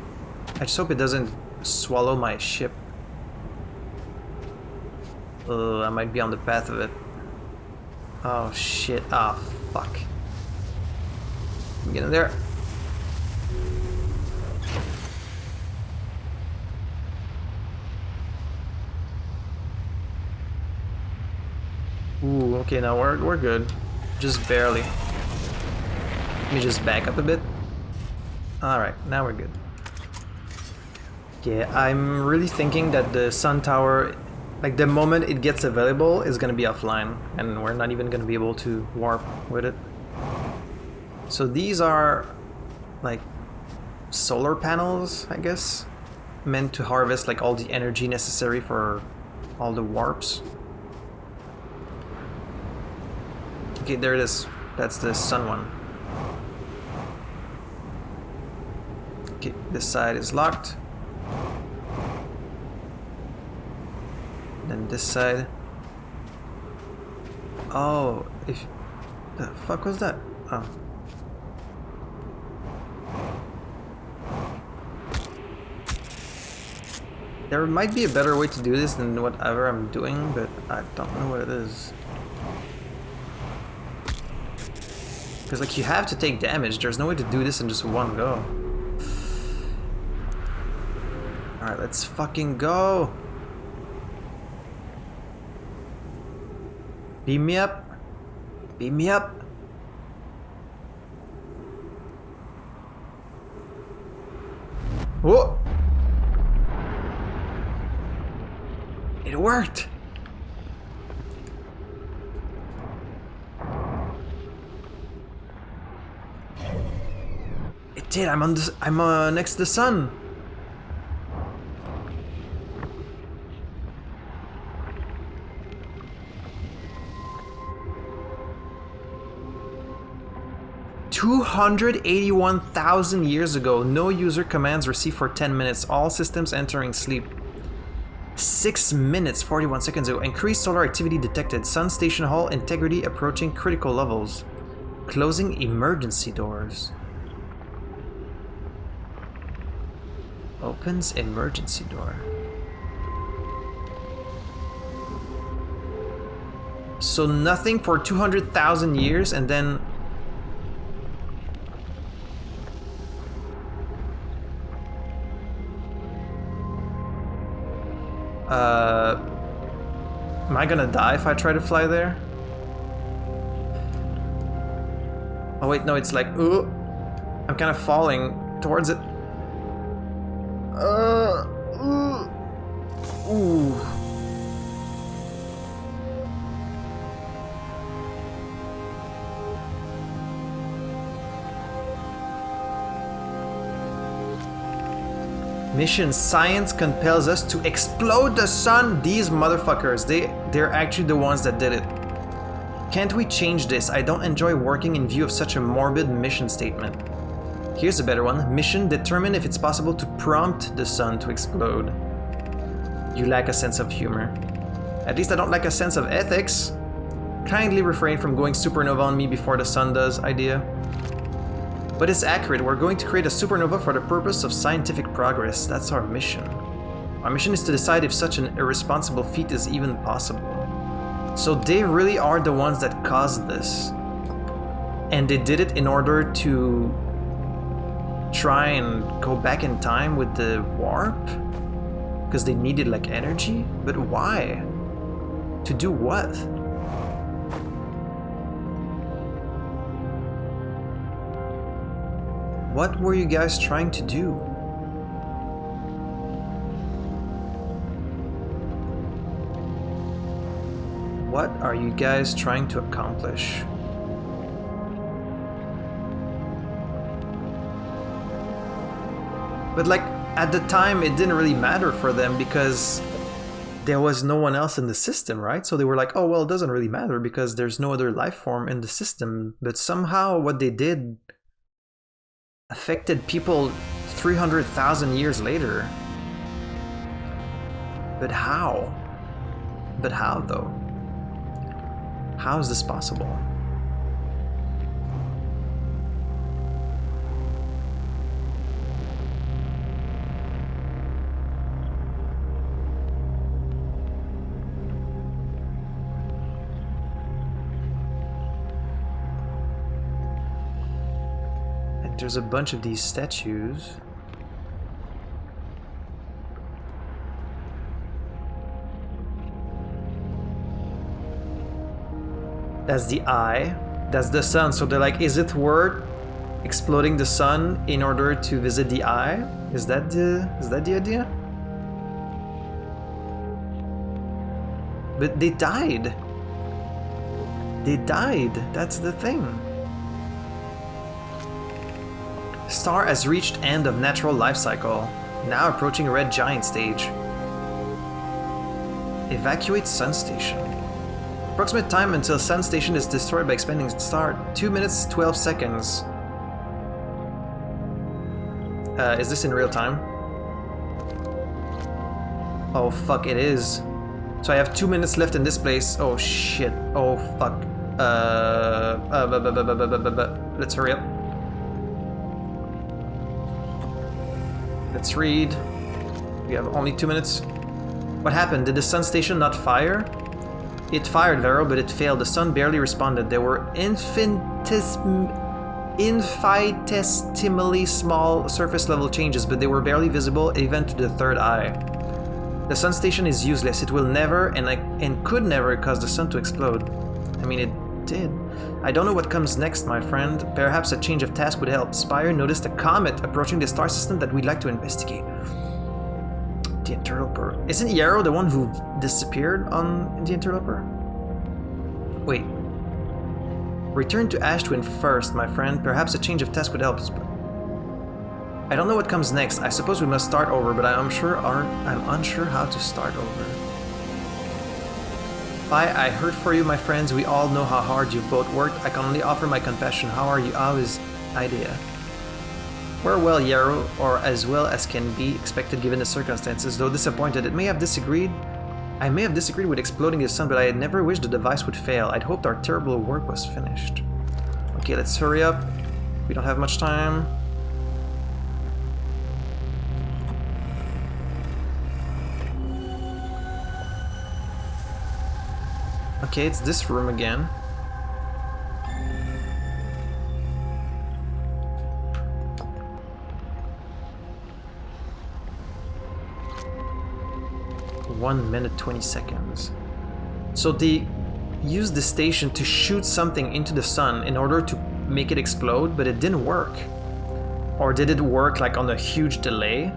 I just hope it doesn't swallow my ship. I might be on the path of it. Oh shit, ah, fuck. Get in there. Ooh, okay, now we're good. Just barely. Let me just back up a bit. Alright, now we're good. Yeah, I'm really thinking that the sun tower, like the moment it gets available, is gonna be offline, and we're not even gonna be able to warp with it. So these are like solar panels, I guess, meant to harvest like all the energy necessary for all the warps. Okay, there it is. That's the sun one. Okay, this side is locked. Then this side. Oh, if... The fuck was that? Oh. There might be a better way to do this than whatever I'm doing, but I don't know what it is. Because like you have to take damage, there's no way to do this in just one go. Alright, let's fucking go! Beam me up! Beam me up! Whoa! It worked! It did, I'm next to the sun! $281,000 years ago, no user commands received for 10 minutes, all systems entering sleep. 6 minutes, 41 seconds ago, increased solar activity detected, sun station hull integrity approaching critical levels. Closing emergency doors. Opens emergency door. So nothing for 200,000 years and then... Am I gonna die if I try to fly there? Oh wait, no, it's like, ooh, I'm kind of falling towards it. Ooh. Mission science compels us to explode the sun. These motherfuckers, they're actually the ones that did it. Can't we change this? I don't enjoy working in view of such a morbid mission statement. Here's a better one. Mission, determine if it's possible to prompt the sun to explode. You lack a sense of humor. At least I don't lack a sense of ethics. Kindly refrain from going supernova on me before the sun does idea. But it's accurate. We're going to create a supernova for the purpose of scientific progress. That's our mission. Our mission is to decide if such an irresponsible feat is even possible. So they really are the ones that caused this. And they did it in order to try and go back in time with the warp? Because they needed like energy? But why? To do what? What were you guys trying to do? What are you guys trying to accomplish? But like, at the time, it didn't really matter for them because there was no one else in the system, right? So they were like, oh, well, it doesn't really matter because there's no other life form in the system. But somehow what they did affected people 300,000 years later. But how? But how, though? How is this possible? There's a bunch of these statues. That's the eye. That's the sun. So they're like, is it worth exploding the sun in order to visit the eye? Is that the idea? But they died. They died. That's the thing. Star has reached end of natural life cycle, now approaching red giant stage. Evacuate sun station. Approximate time until sun station is destroyed by expanding star, 2 minutes 12 seconds. Is this in real time? Oh fuck, it is. So I have 2 minutes left in this place. Oh shit, oh fuck. Let's hurry up. Let's read. We have only 2 minutes. What happened? Did the sun station not fire? It fired, Vero, but it failed. The sun barely responded. There were infinitesimally small surface level changes, but they were barely visible even to the third eye. The sun station is useless. It will never and could never cause the sun to explode. I mean, it did. I don't know what comes next, my friend. Perhaps a change of task would help. Spire noticed a comet approaching the star system that we'd like to investigate. The Interloper. Isn't Yarrow the one who disappeared on the Interloper? Wait. Return to Ash Twin first, my friend. Perhaps a change of task would help. I don't know what comes next. I suppose we must start over, but I'm unsure how to start over. I heard for you, my friends. We all know how hard you've both worked. I can only offer my compassion. How are you? How is idea? We're well, Yarrow, or as well as can be expected given the circumstances. Though disappointed, I may have disagreed with exploding the sun, but I had never wished the device would fail. I'd hoped our terrible work was finished. Okay, let's hurry up. We don't have much time. Okay, it's this room again. One minute 20 seconds. So they used the station to shoot something into the sun in order to make it explode, but it didn't work. Or did it work like on a huge delay?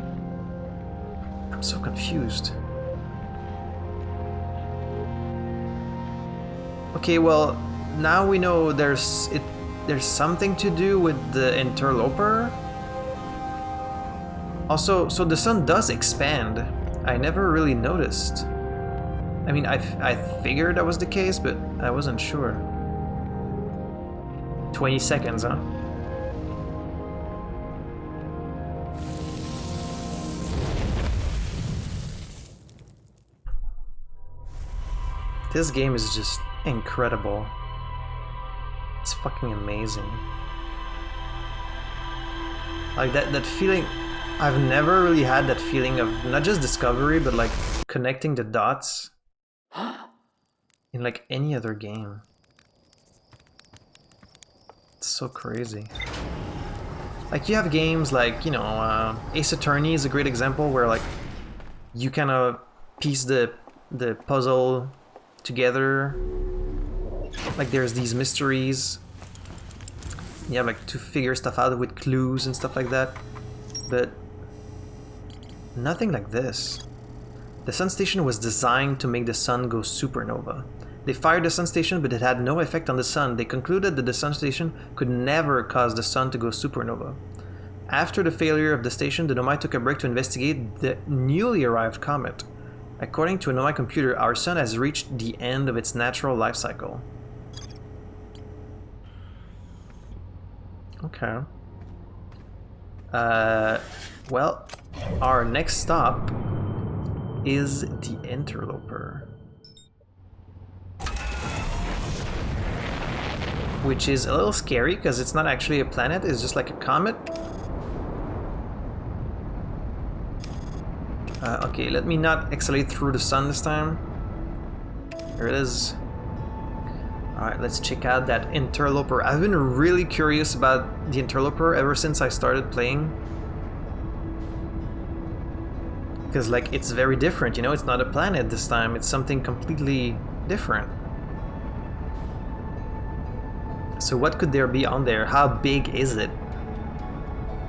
I'm so confused. Okay, well, now we know there's something to do with the Interloper. Also, so the sun does expand. I never really noticed. I mean, I figured that was the case, but I wasn't sure. 20 seconds, huh? This game is just incredible. It's fucking amazing. Like that feeling, I've never really had that feeling of not just discovery, but like connecting the dots in like any other game. It's so crazy. Like you have games like, you know, Ace Attorney is a great example where like you kind of piece the puzzle together. Like there's these mysteries. You have like to figure stuff out with clues and stuff like that. But nothing like this. The sun station was designed to make the sun go supernova. They fired the sun station, but it had no effect on the sun. They concluded that the sun station could never cause the sun to go supernova. After the failure of the station, the Nomai took a break to investigate the newly arrived comet. According to a Nomai computer, our sun has reached the end of its natural life cycle. Okay. Well, our next stop is the Interloper, which is a little scary because it's not actually a planet, it's just like a comet. Okay, let me not accelerate through the sun this time. Here it is. Alright, let's check out that Interloper. I've been really curious about the Interloper ever since I started playing. Because, like, it's very different, you know? It's not a planet this time, it's something completely different. So what could there be on there? How big is it?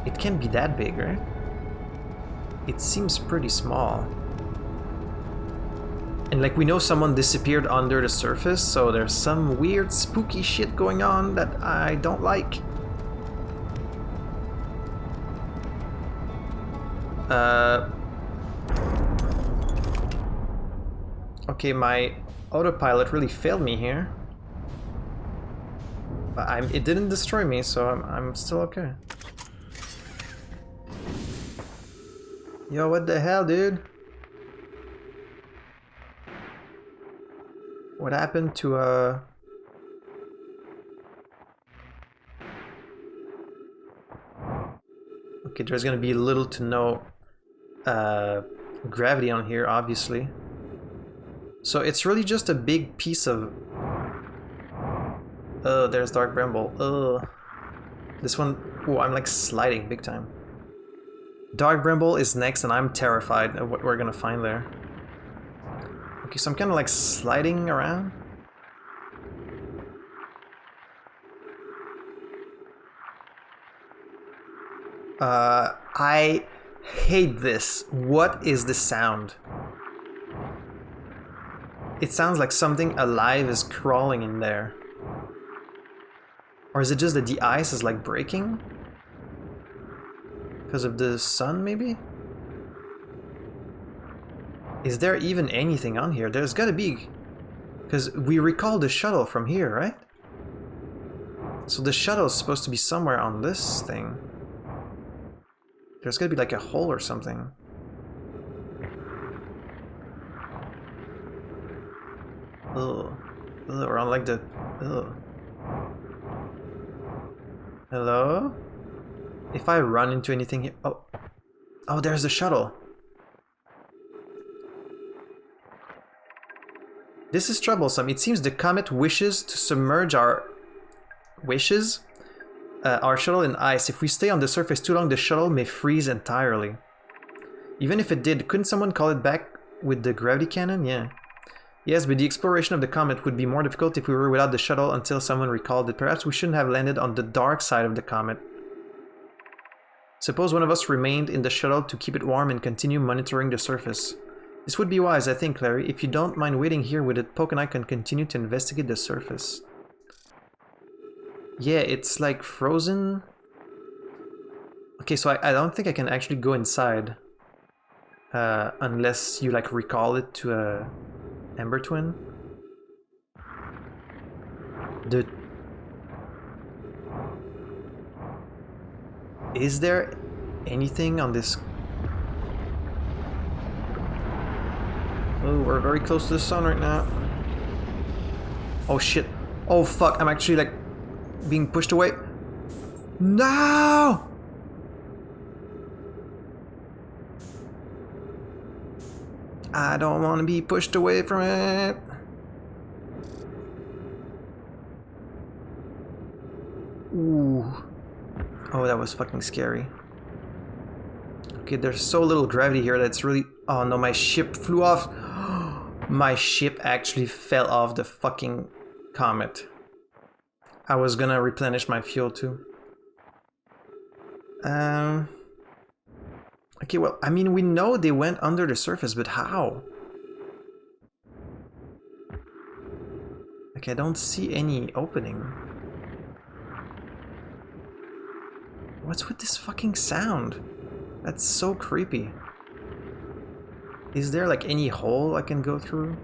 It can't be that big, right? It seems pretty small. And like we know someone disappeared under the surface, so there's some weird spooky shit going on that I don't like. Okay, my autopilot really failed me here. But it didn't destroy me, so I'm still okay. Yo, what the hell, dude? What happened to Okay, there's gonna be little to no gravity on here, obviously. So it's really just a big piece of... Oh, there's Dark Bramble. Oh, this one... Oh, I'm like sliding big time. Dark Bramble is next and I'm terrified of what we're gonna find there. Okay, so I'm kind of like sliding around. I hate this. What is the sound? It sounds like something alive is crawling in there. Or is it just that the ice is like breaking? Because of the sun, maybe? Is there even anything on here? There's gotta be. Because we recall the shuttle from here, right? So the shuttle is supposed to be somewhere on this thing. There's gotta be like a hole or something. Ugh. Ugh, or on like the... Ugh. Hello? If I run into anything here... Oh. Oh, there's the shuttle. This is troublesome. It seems the comet wishes to submerge our... our shuttle in ice. If we stay on the surface too long, the shuttle may freeze entirely. Even if it did, couldn't someone call it back with the gravity cannon? Yeah. Yes, but the exploration of the comet would be more difficult if we were without the shuttle until someone recalled it. Perhaps we shouldn't have landed on the dark side of the comet. Suppose one of us remained in the shuttle to keep it warm and continue monitoring the surface. This would be wise, I think, Larry. If you don't mind waiting here with it, Poke and I can continue to investigate the surface. Yeah, it's like frozen. Okay, so I don't think I can actually go inside. Unless you like recall it to a Ember Twin. Is there anything on this? Oh, we're very close to the sun right now. Oh shit. Oh fuck, I'm actually like being pushed away. No! I don't want to be pushed away from it. Ooh. Oh, that was fucking scary. Okay, there's so little gravity here that it's really... Oh no, my ship flew off. My ship actually fell off the fucking comet. I was gonna replenish my fuel too. Okay, well, I mean, we know they went under the surface, but how? Like, I don't see any opening. What's with this fucking sound? That's so creepy. Is there like any hole I can go through?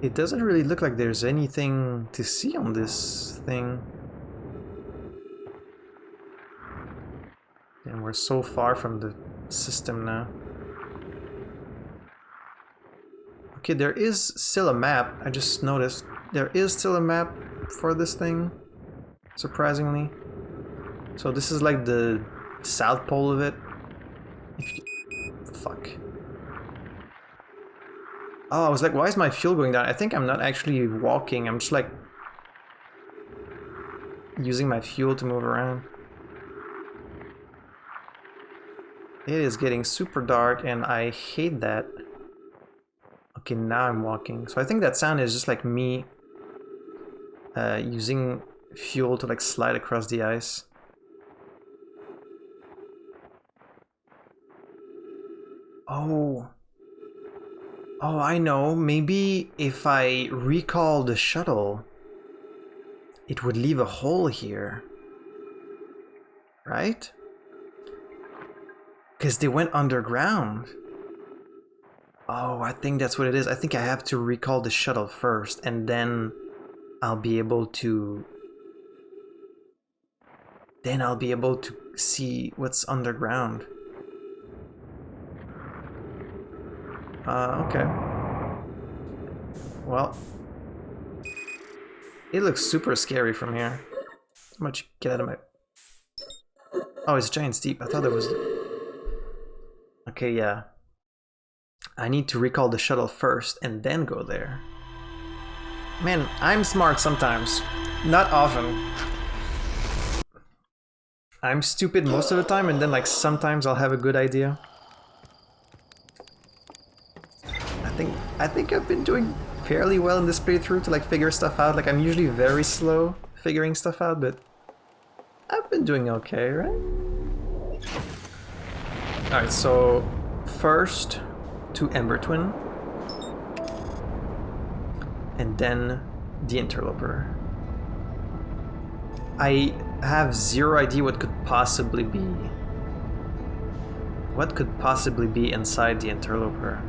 It doesn't really look like there's anything to see on this thing. And we're so far from the system now. Okay, there is still a map. I just noticed there is still a map for this thing, surprisingly. So this is like the south pole of it. Fuck. Oh, I was like, why is my fuel going down? I think I'm not actually walking. I'm just like using my fuel to move around. It is getting super dark and I hate that. Okay, now I'm walking. So I think that sound is just like me using fuel to like slide across the ice. Oh. Oh, I know. Maybe if I recall the shuttle, it would leave a hole here. Right? Because they went underground. Oh, I think that's what it is. I think I have to recall the shuttle first, and then I'll be able to... Then I'll be able to see what's underground. Okay. Well, it looks super scary from here. How much get out of my... Oh, it's giant steep. I thought it was... Okay, yeah. I need to recall the shuttle first and then go there. Man, I'm smart sometimes. Not often. I'm stupid most of the time, and then like sometimes I'll have a good idea. I think I've been doing fairly well in this playthrough to like figure stuff out. Like I'm usually very slow figuring stuff out, but I've been doing okay, right? Alright, so first to Ember Twin, and then the Interloper. I have zero idea what could possibly be. What could possibly be inside the Interloper?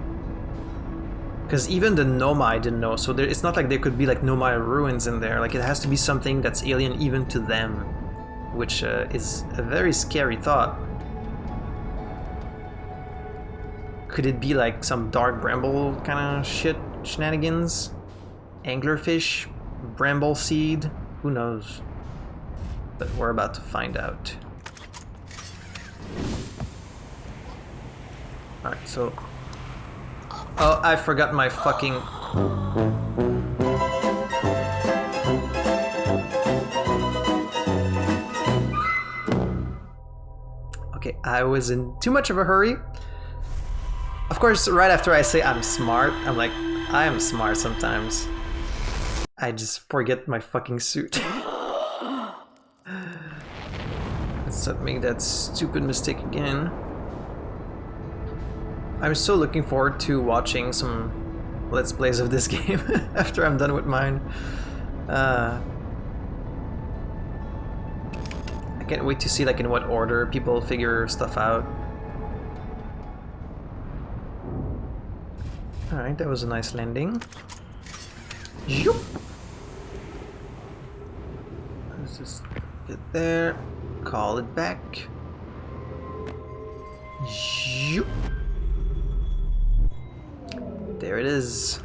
Because even the Nomai I didn't know, so it's not like there could be like Nomai ruins in there. Like it has to be something that's alien even to them, which is a very scary thought. Could it be like some Dark Bramble kind of shit shenanigans? Anglerfish? Bramble seed? Who knows? But we're about to find out. Alright, so... Oh, I forgot my fucking... Okay, I was in too much of a hurry. Of course, right after I say I'm smart, I'm like, I am smart sometimes. I just forget my fucking suit. Let's not make that stupid mistake again. I'm so looking forward to watching some Let's Plays of this game after I'm done with mine. I can't wait to see like in what order people figure stuff out. Alright, that was a nice landing. Zoop. Let's just get there, call it back. Zoop. There it is.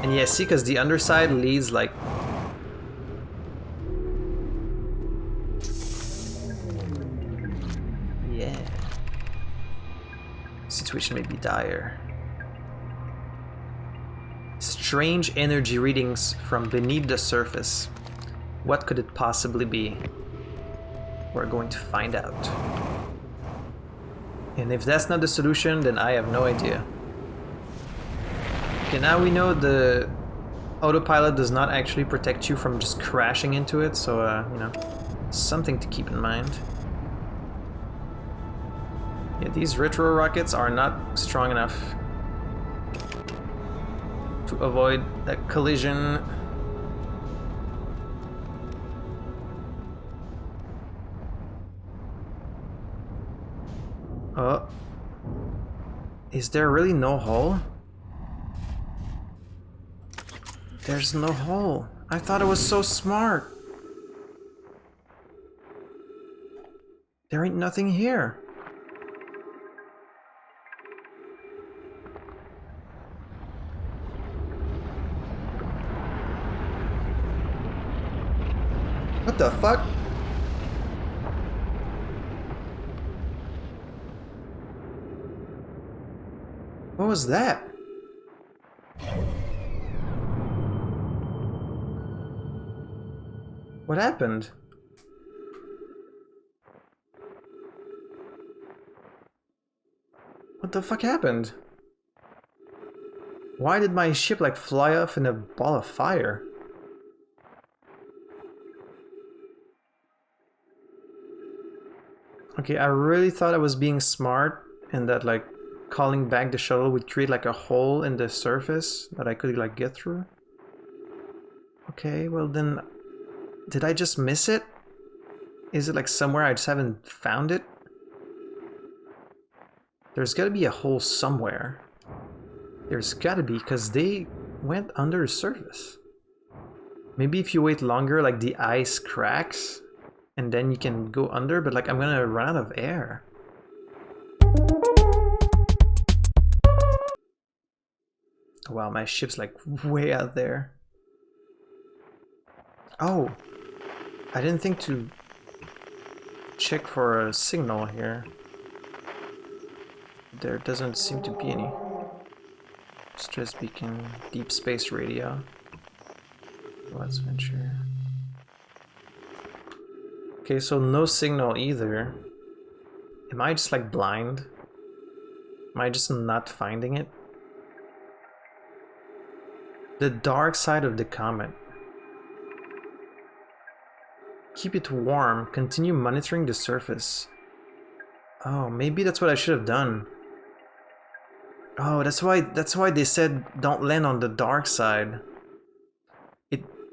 And yeah, see, because the underside leads like... Yeah. Situation may be dire. Strange energy readings from beneath the surface. What could it possibly be? We're going to find out. And if that's not the solution, then I have no idea. Okay, now we know the autopilot does not actually protect you from just crashing into it, so, you know, something to keep in mind. Yeah, these retro rockets are not strong enough to avoid that collision. Oh. Is there really no hole? There's no hole. I thought it was so smart. There ain't nothing here. What the fuck? What was that? What happened? What the fuck happened? Why did my ship like fly off in a ball of fire? Okay, I really thought I was being smart and that like calling back the shuttle would create like a hole in the surface that I could like get through. Okay, well then, did I just miss it? Is it like somewhere I just haven't found it? There's gotta be a hole somewhere. There's gotta be, because they went under the surface. Maybe if you wait longer, like the ice cracks and then you can go under, but like I'm gonna run out of air. Wow, my ship's like way out there. Oh, I didn't think to check for a signal here. There doesn't seem to be any. Stress beacon, deep space radio. Let's venture. Okay, so no signal either. Am I just like blind? Am I just not finding it? The dark side of the comet. Keep it warm. Continue monitoring the surface. Oh, maybe that's what I should have done. Oh, that's why they said don't land on the dark side.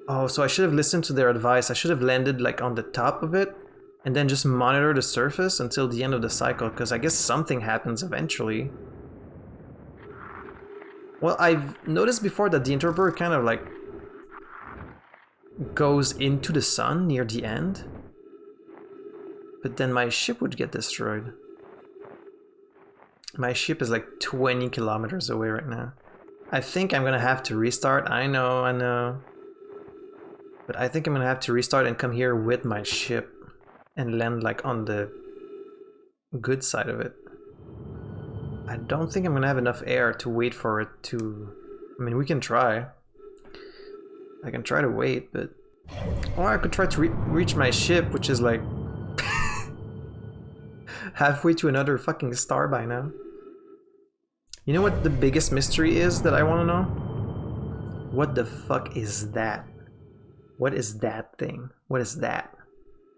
Oh, so I should have listened to their advice. I should have landed like on the top of it and then just monitor the surface until the end of the cycle, because I guess something happens eventually. Well, I've noticed before that the Interloper kind of like goes into the sun near the end, but then my ship would get destroyed. My ship is like 20 kilometers away right now. I think I'm gonna have to restart. I know. But I think I'm gonna have to restart and come here with my ship and land like on the good side of it. I don't think I'm gonna have enough air to wait for it to... I mean, we can try. I can try to wait, but... Or I could try to reach my ship, which is like... halfway to another fucking star by now. You know what the biggest mystery is that I want to know? What the fuck is that? What is that thing? What is that?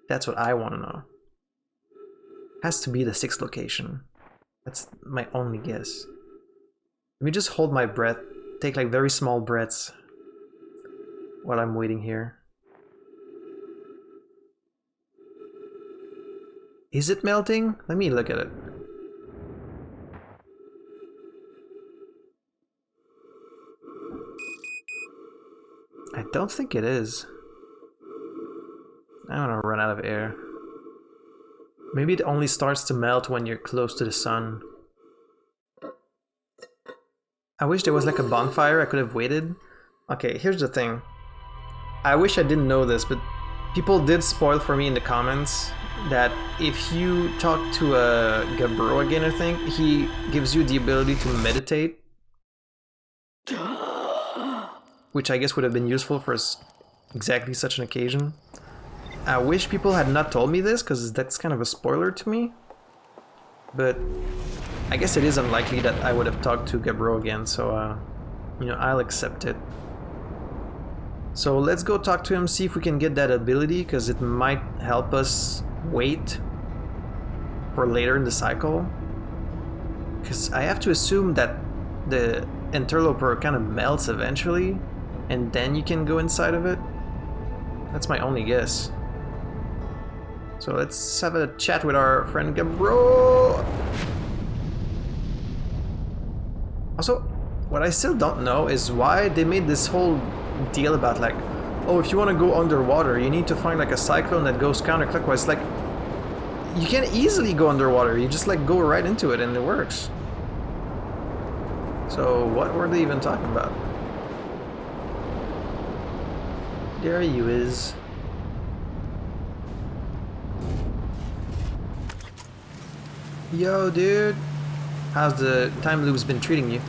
That's what I want to know. Has to be the 6th location. That's my only guess. Let me just hold my breath, take like very small breaths while I'm waiting here. Is it melting? Let me look at it. I don't think it is. I'm gonna run out of air. Maybe it only starts to melt when you're close to the sun. I wish there was like a bonfire I could have waited Okay, here's the thing. I wish I didn't know this, but people did spoil for me in the comments that if you talk to a Gabro again, I think, he gives you the ability to meditate. Which I guess would have been useful for exactly such an occasion. I wish people had not told me this, because that's kind of a spoiler to me. But I guess it is unlikely that I would have talked to Gabro again, so, you know, I'll accept it. So let's go talk to him, see if we can get that ability, because it might help us wait for later in the cycle. Because I have to assume that the Interloper kind of melts eventually, and then you can go inside of it. That's my only guess. So let's have a chat with our friend Gabro. Also, what I still don't know is why they made this whole deal about like, oh, if you want to go underwater, you need to find like a cyclone that goes counterclockwise. Like, you can easily go underwater. You just like go right into it and it works. So what were they even talking about? There he is. Yo, dude. How's the time loops been treating you?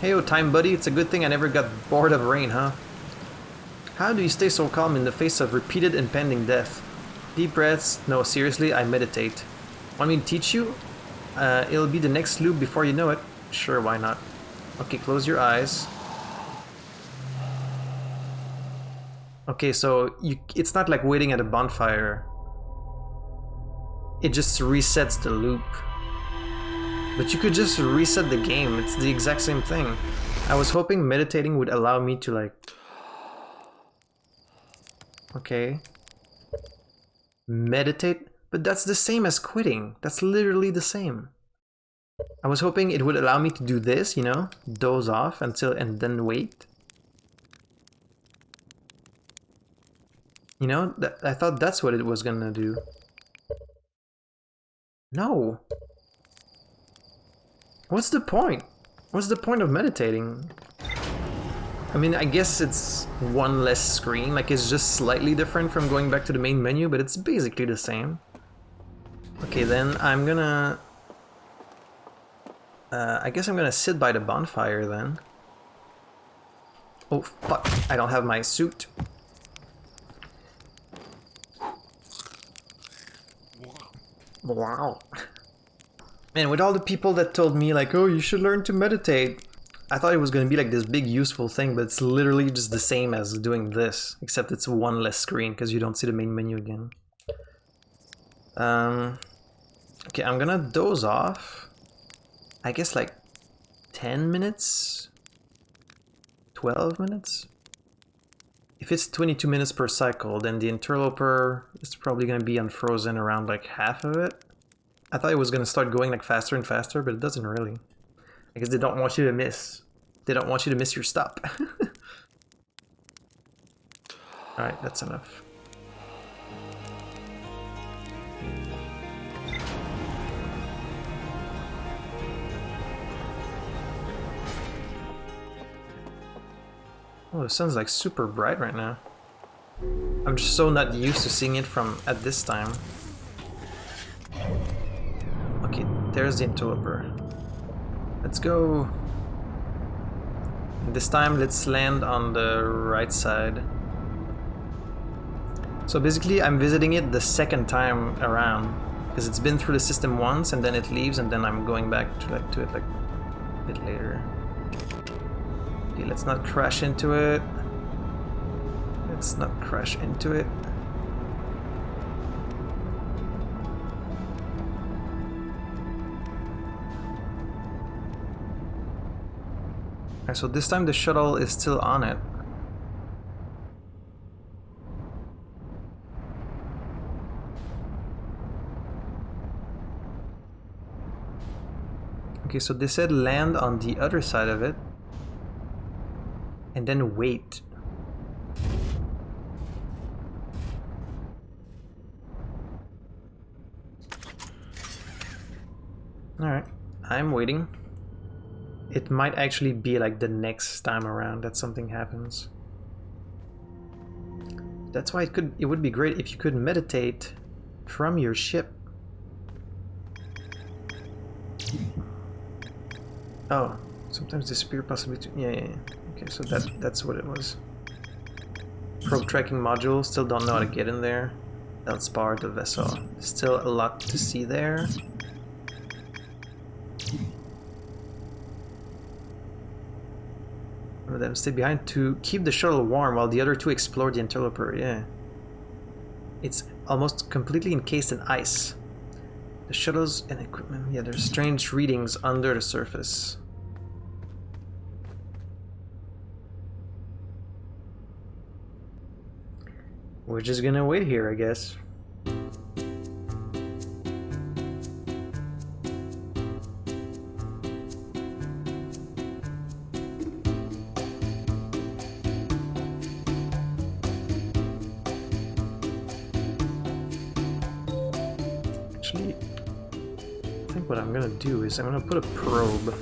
Heyo, time buddy, it's a good thing I never got bored of rain, huh? How do you stay so calm in the face of repeated impending death? Deep breaths. No, seriously, I meditate. Want me to teach you? It'll be the next loop before you know it. Sure, why not? Okay, close your eyes. Okay, so it's not like waiting at a bonfire. It just resets the loop. But you could just reset the game. It's the exact same thing. I was hoping meditating would allow me to like... Okay. Meditate? But that's the same as quitting. That's literally the same. I was hoping it would allow me to do this, you know? Doze off until... and then wait. You know? I thought that's what it was gonna do. No! What's the point? What's the point of meditating? I mean, I guess it's one less screen, like it's just slightly different from going back to the main menu, but it's basically the same. Okay, then I'm gonna... I guess I'm gonna sit by the bonfire then. Oh, fuck, I don't have my suit. Wow. And with all the people that told me like, oh, you should learn to meditate, I thought it was going to be like this big useful thing, but it's literally just the same as doing this, except it's one less screen because you don't see the main menu again. Okay, I'm gonna doze off. I guess like 10 minutes? 12 minutes? If it's 22 minutes per cycle, then the Interloper is probably going to be unfrozen around like half of it. I thought it was going to start going like faster and faster, but it doesn't really. I guess they don't want you to miss. They don't want you to miss your stop. Alright, that's enough. Oh, the sun's like super bright right now. I'm just so not used to seeing it from at this time. Okay, there's the Interloper. Let's go. And this time, let's land on the right side. So basically, I'm visiting it the second time around, because it's been through the system once, and then it leaves, and then I'm going back to it like a bit later. Okay, let's not crash into it. Let's not crash into it. Alright, so this time the shuttle is still on it. Okay, so they said land on the other side of it. And then wait. Alright, I'm waiting. It might actually be like the next time around that something happens. That's why it would be great if you could meditate from your ship. Oh, sometimes disappear possibly too. Yeah. Okay, so that's what it was. Probe tracking module, still don't know how to get in there. That's part of the vessel. Still a lot to see there. One of them stay behind to keep the shuttle warm while the other two explore the interloper. Yeah. It's almost completely encased in ice. The shuttles and equipment, yeah, there's strange readings under the surface. We're just gonna wait here, I guess. Actually, I think what I'm gonna do is I'm gonna put a probe.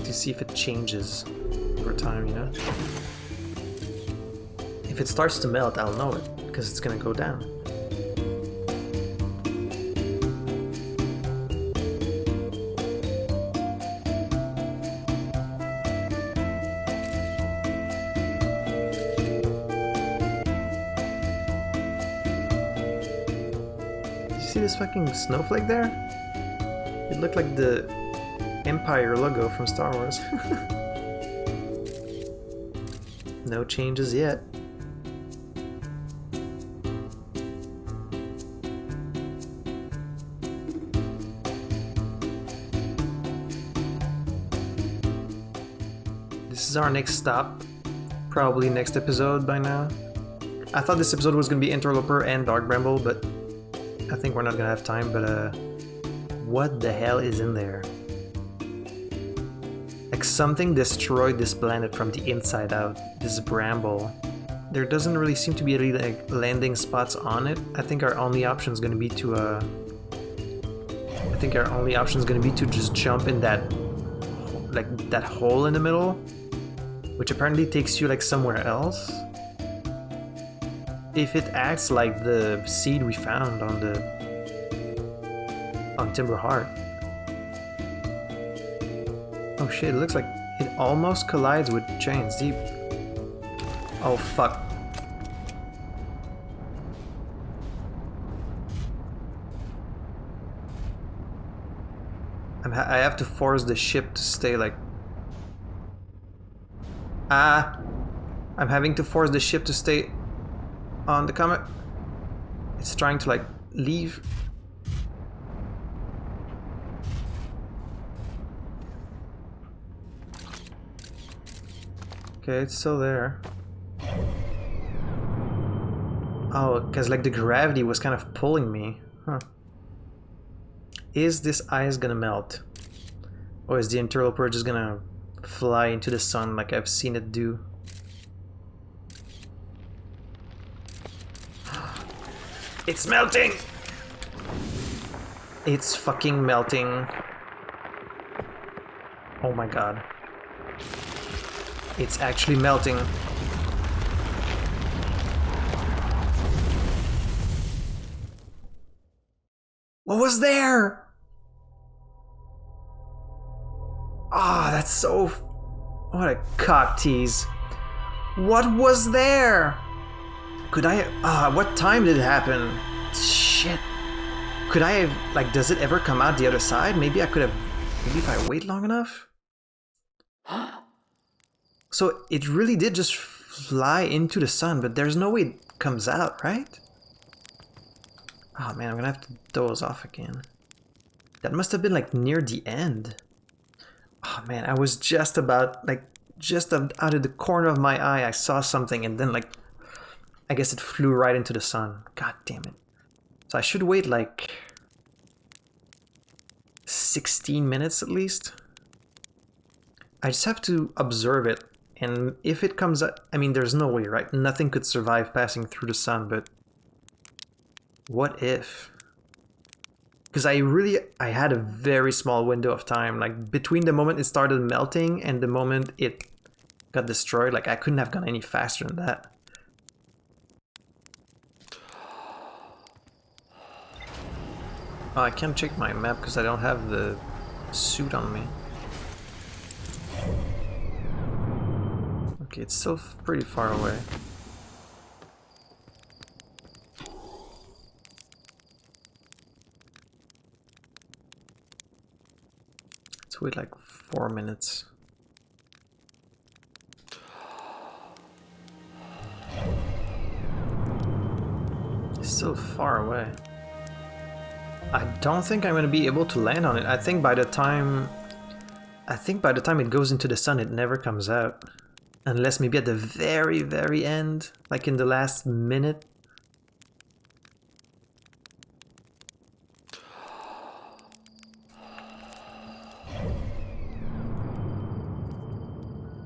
To see if it changes over time, you know? If it starts to melt, I'll know it, because it's gonna go down. Did you see this fucking snowflake there? It looked like the Empire logo from Star Wars. No changes yet. This is our next stop. Probably next episode by now. I thought this episode was gonna be Interloper and Dark Bramble, but I think we're not gonna have time, but what the hell is in there? Like something destroyed this planet from the inside out, this bramble. There doesn't really seem to be any like landing spots on it. I think our only option is gonna be to just jump in that that hole in the middle, which apparently takes you like somewhere else. If it acts like the seed we found on Timber Heart. Oh shit, it looks like it almost collides with Giant's Deep. Oh fuck. I have to force the ship to stay like... I'm having to force the ship to stay on the comet. It's trying to like leave. Okay, it's still there. Oh, because like the gravity was kind of pulling me. Huh. Is this ice gonna melt? Or is the interloper just gonna fly into the sun like I've seen it do? It's melting! It's fucking melting. Oh my god. It's actually melting. What was there? Ah, that's so... What a cock tease. What was there? Could I... what time did it happen? Shit. Could I have... Like, does it ever come out the other side? Maybe I could have... Maybe if I wait long enough? So it really did just fly into the sun, but there's no way it comes out, right? Oh man, I'm gonna have to doze off again. That must have been like near the end. Oh man, I was just about, like, just out of the corner of my eye, I saw something and then like, I guess it flew right into the sun. God damn it. So I should wait like 16 minutes at least. I just have to observe it. And if it comes up, I mean, there's no way, right? Nothing could survive passing through the sun, but what if? Because I had a very small window of time. Like between the moment it started melting and the moment it got destroyed, like I couldn't have gone any faster than that. Oh, I can't check my map because I don't have the suit on me. Okay, it's still pretty far away. Let's wait like 4 minutes. It's still far away. I don't think I'm gonna be able to land on it. I think by the time it goes into the sun, it never comes out. Unless maybe at the very, very end, like in the last minute.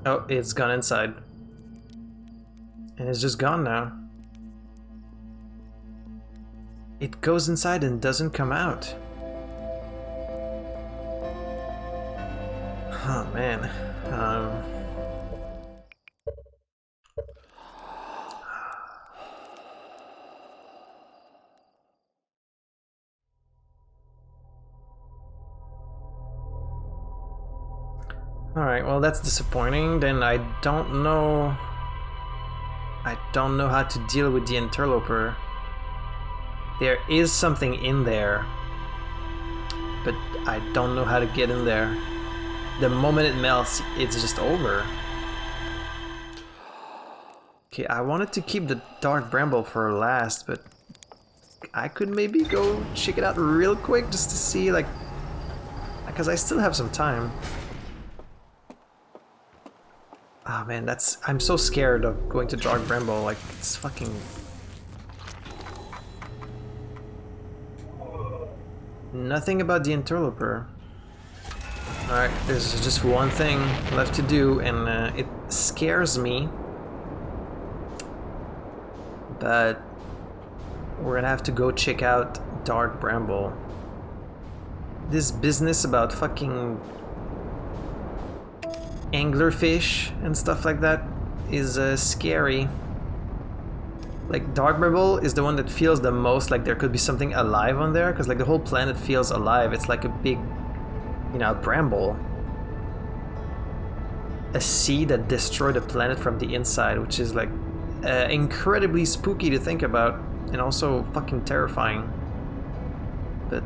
Oh, it's gone inside. And it's just gone now. It goes inside and doesn't come out. Oh man. Alright, well that's disappointing. Then I don't know how to deal with the interloper. There is something in there, but I don't know how to get in there. The moment it melts, it's just over. Okay, I wanted to keep the Dark Bramble for last, but I could maybe go check it out real quick just to see, like, because I still have some time. Oh man, I'm so scared of going to Dark Bramble, like, it's fucking... Nothing about the interloper. Alright, there's just one thing left to do, and it scares me. But we're gonna have to go check out Dark Bramble. This business about fucking anglerfish and stuff like that is scary. Like, Dark Bramble is the one that feels the most like there could be something alive on there, because like the whole planet feels alive. It's like a big, you know, bramble. A sea that destroyed the planet from the inside, which is like incredibly spooky to think about, and also fucking terrifying. But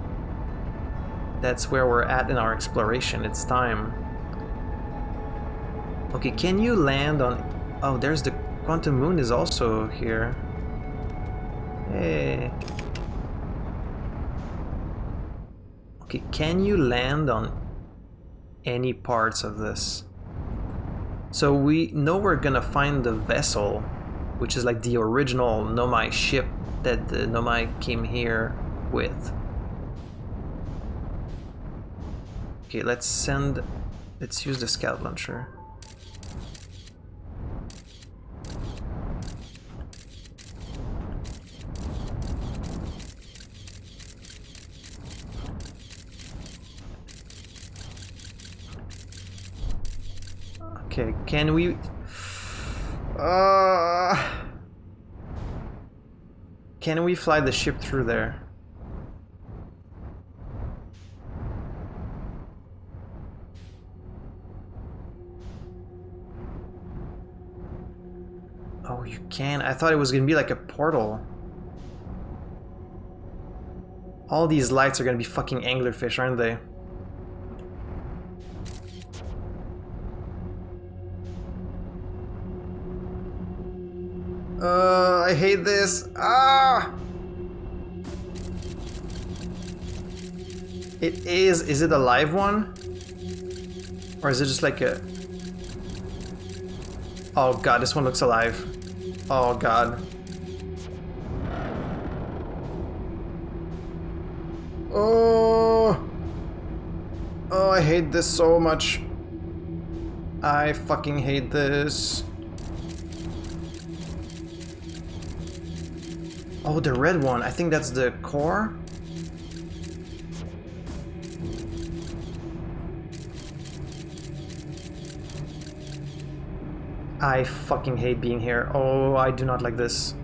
that's where we're at in our exploration. It's time. Okay, can you land on... Oh, there's the Quantum Moon is also here. Hey. Okay, can you land on any parts of this? So we know we're gonna find the vessel, which is like the original Nomai ship that the Nomai came here with. Okay, let's use the scout launcher. Okay, can we... Can we fly the ship through there? Oh, you can? I thought it was gonna be like a portal. All these lights are gonna be fucking anglerfish, aren't they? I hate this. Ah! It is. Is it a live one? Or is it just like a... Oh god, this one looks alive. Oh god. Oh! Oh, I hate this so much. I fucking hate this. Oh, the red one. I think that's the core. I fucking hate being here. Oh, I do not like this.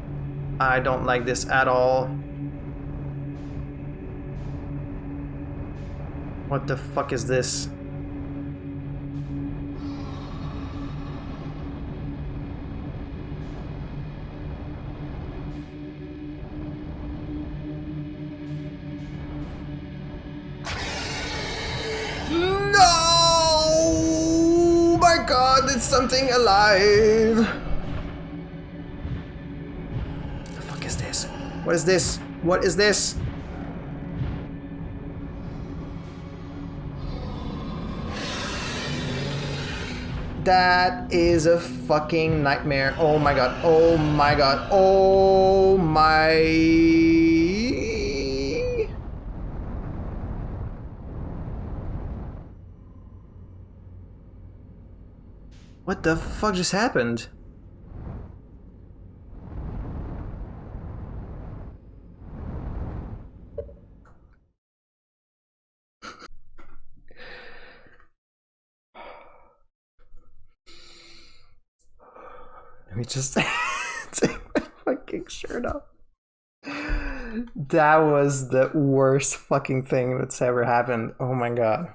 I don't like this at all. What the fuck is this? No! My god, it's something alive! What the fuck is this? What is this? What is this? That is a fucking nightmare. Oh my god. Oh my god. Oh my... What the fuck just happened? Let me just take my fucking shirt off. That was the worst fucking thing that's ever happened. Oh my god.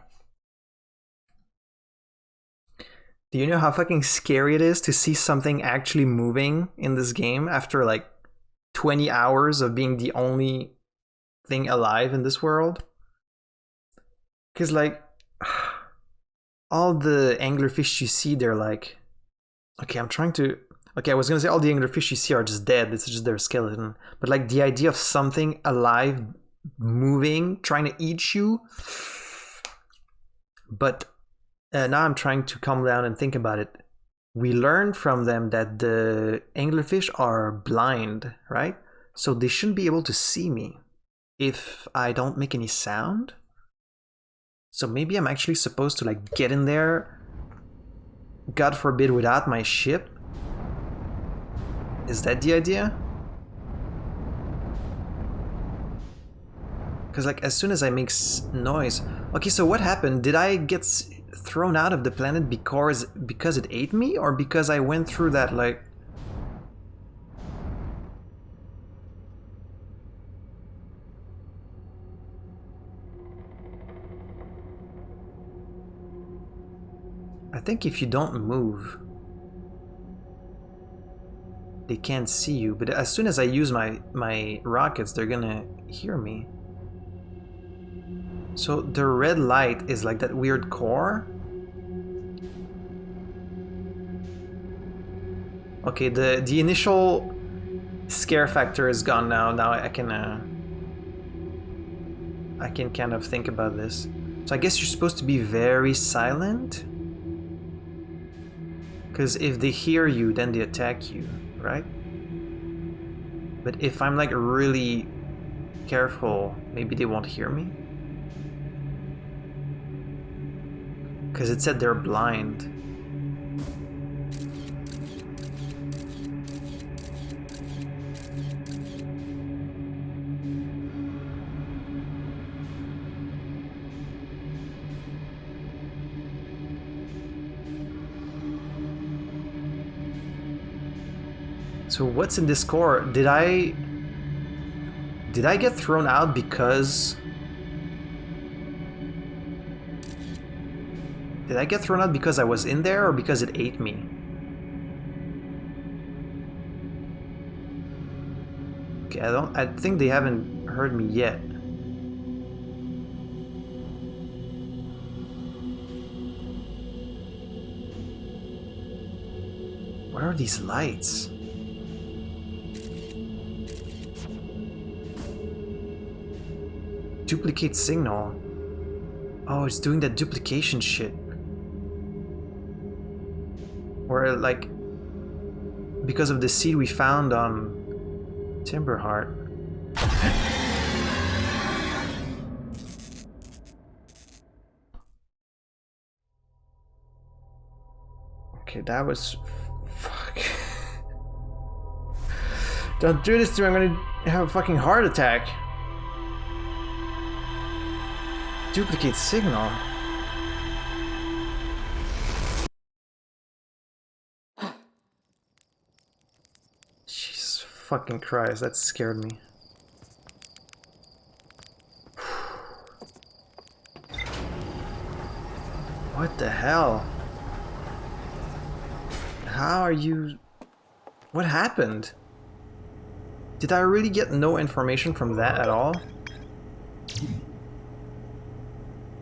Do you know how fucking scary it is to see something actually moving in this game after like 20 hours of being the only thing alive in this world? Because like all the anglerfish you see, they're like, okay, I was gonna say all the anglerfish you see are just dead. It's just their skeleton. But like the idea of something alive moving, trying to eat you. But now I'm trying to calm down and think about it. We learned from them that the anglerfish are blind, right? So they shouldn't be able to see me if I don't make any sound. So maybe I'm actually supposed to like get in there, God forbid, without my ship. Is that the idea? Because like as soon as I make noise... Okay, so what happened? Did I get thrown out of the planet because it ate me? Or because I went through that like... I think if you don't move, they can't see you, but as soon as I use my rockets, they're gonna hear me. So the red light is like that weird core. Okay, the initial scare factor is gone now. Now I can kind of think about this. So I guess you're supposed to be very silent, because if they hear you, then they attack you, right? But if I'm like really careful, maybe they won't hear me. Because it said they're blind. So what's in this core? Did I get thrown out because... Did I get thrown out because I was in there or because it ate me? Okay, I think they haven't heard me yet. What are these lights? Duplicate signal. Oh, it's doing that duplication shit. Where, like, because of the seed we found on Timberheart. Okay, that was... Fuck. Don't do this to me, I'm gonna have a fucking heart attack. Duplicate signal. fucking Christ, that scared me. What the hell? How are you... What happened? Did I really get no information from that at all?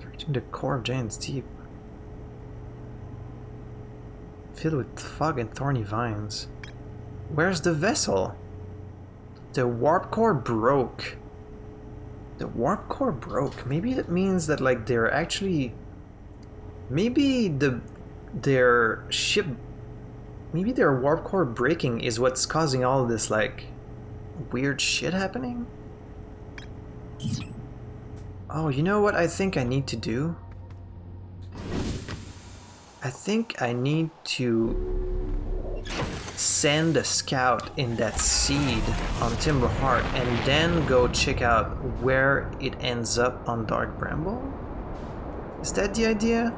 Reaching the core of Giant's Deep. Filled with fog and thorny vines. Where's the vessel? The warp core broke. The warp core broke. Maybe it means that like they're actually... Maybe their ship... Maybe their warp core breaking is what's causing all of this like weird shit happening? Oh, you know what I think I need to do? I think I need to send a scout in that seed on Timberheart and then go check out where it ends up on Dark Bramble? Is that the idea?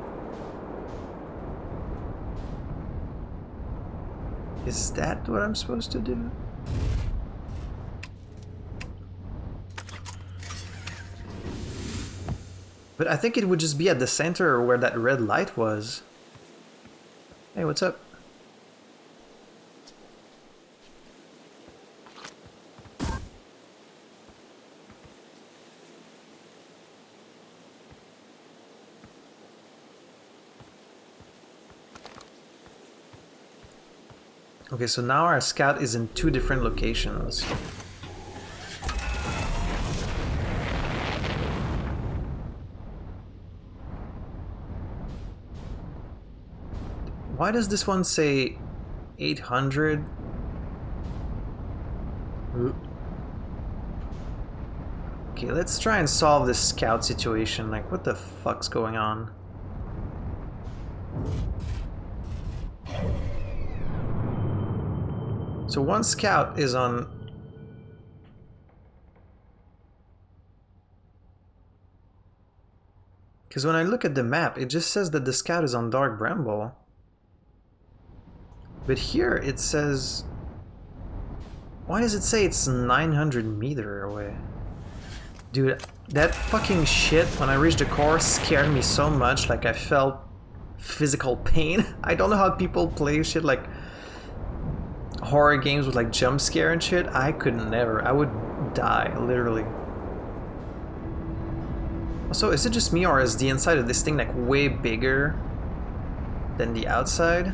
Is that what I'm supposed to do? But I think it would just be at the center where that red light was. Hey, what's up? Okay, so now our scout is in 2 different locations. Why does this one say 800? Okay, let's try and solve this scout situation. Like, what the fuck's going on? So one scout is on... Because when I look at the map, it just says that the scout is on Dark Bramble. But here it says... Why does it say it's 900 meters away? Dude, that fucking shit when I reached the core scared me so much, like I felt physical pain. I don't know how people play shit like horror games with like jump scare and shit. I could never. I would die, literally. Also, is it just me or is the inside of this thing like way bigger than the outside?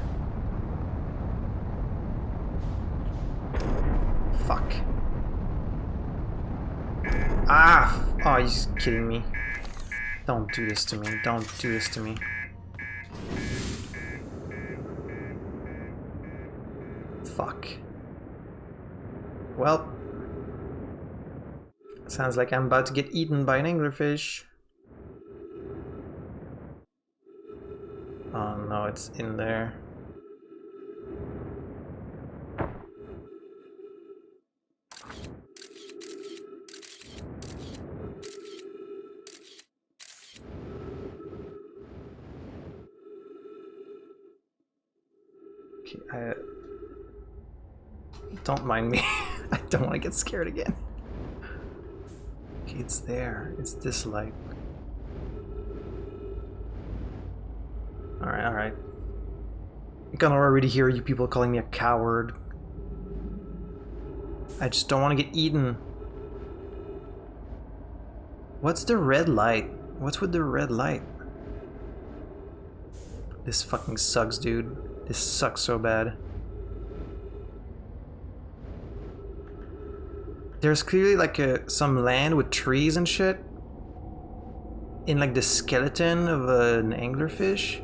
Fuck. Ah! Oh, he's kidding me. Don't do this to me. Don't do this to me. Fuck. Well. Sounds like I'm about to get eaten by an anglerfish. Oh no, it's in there. Okay, don't mind me. I don't want to get scared again. Okay, it's there. It's this light. Alright, alright. I can already hear you people calling me a coward. I just don't want to get eaten. What's the red light? What's with the red light? This fucking sucks, dude. This sucks so bad. There's clearly like some land with trees and shit in like the skeleton of an anglerfish.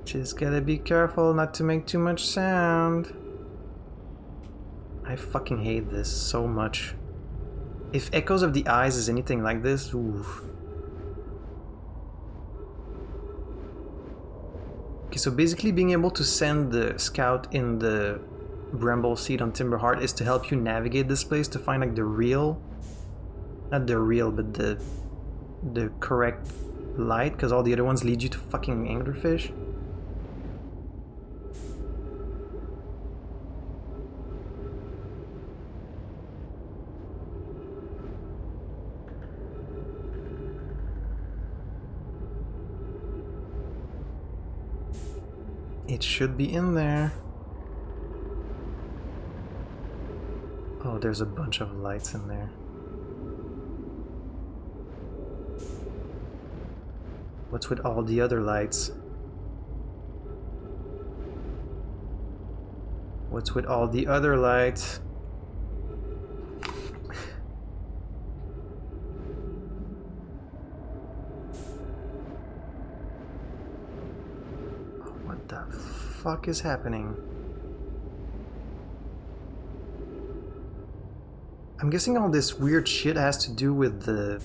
Just gotta be careful not to make too much sound. I fucking hate this so much. If Echoes of the Eyes is anything like this, oof. Okay, so basically being able to send the scout in the Bramble Seed on Timberheart is to help you navigate this place to find like the real, not the real, but the correct light, because all the other ones lead you to fucking anglerfish. It should be in there. Oh, there's a bunch of lights in there. What's with all the other lights? What's with all the other lights? What the fuck is happening? I'm guessing all this weird shit has to do with the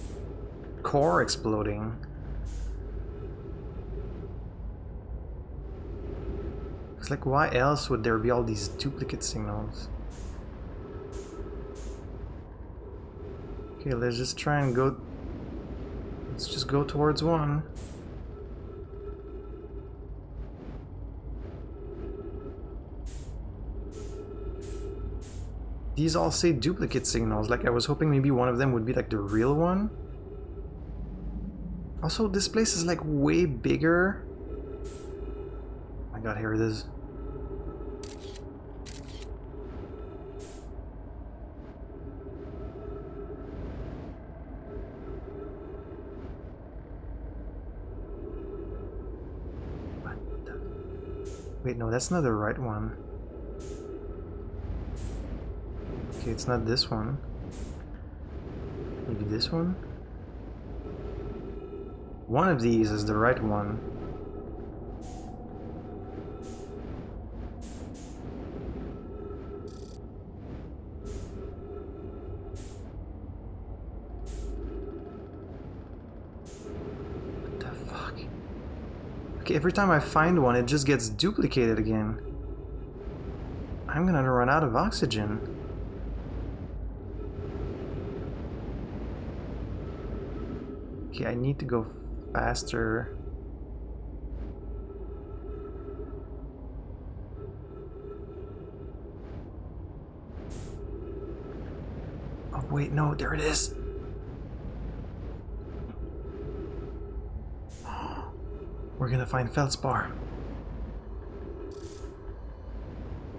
core exploding. It's like, why else would there be all these duplicate signals? Okay, let's just try and go... Let's just go towards one. These all say duplicate signals, like I was hoping maybe one of them would be like the real one. Also, this place is like way bigger. Oh my god, here it is. What the... Wait, no, that's not the right one. Okay, it's not this one. Maybe this one? One of these is the right one. What the fuck? Okay, every time I find one, it just gets duplicated again. I'm gonna run out of oxygen. Okay, I need to go faster. Oh wait, no, there it is. We're gonna find feldspar.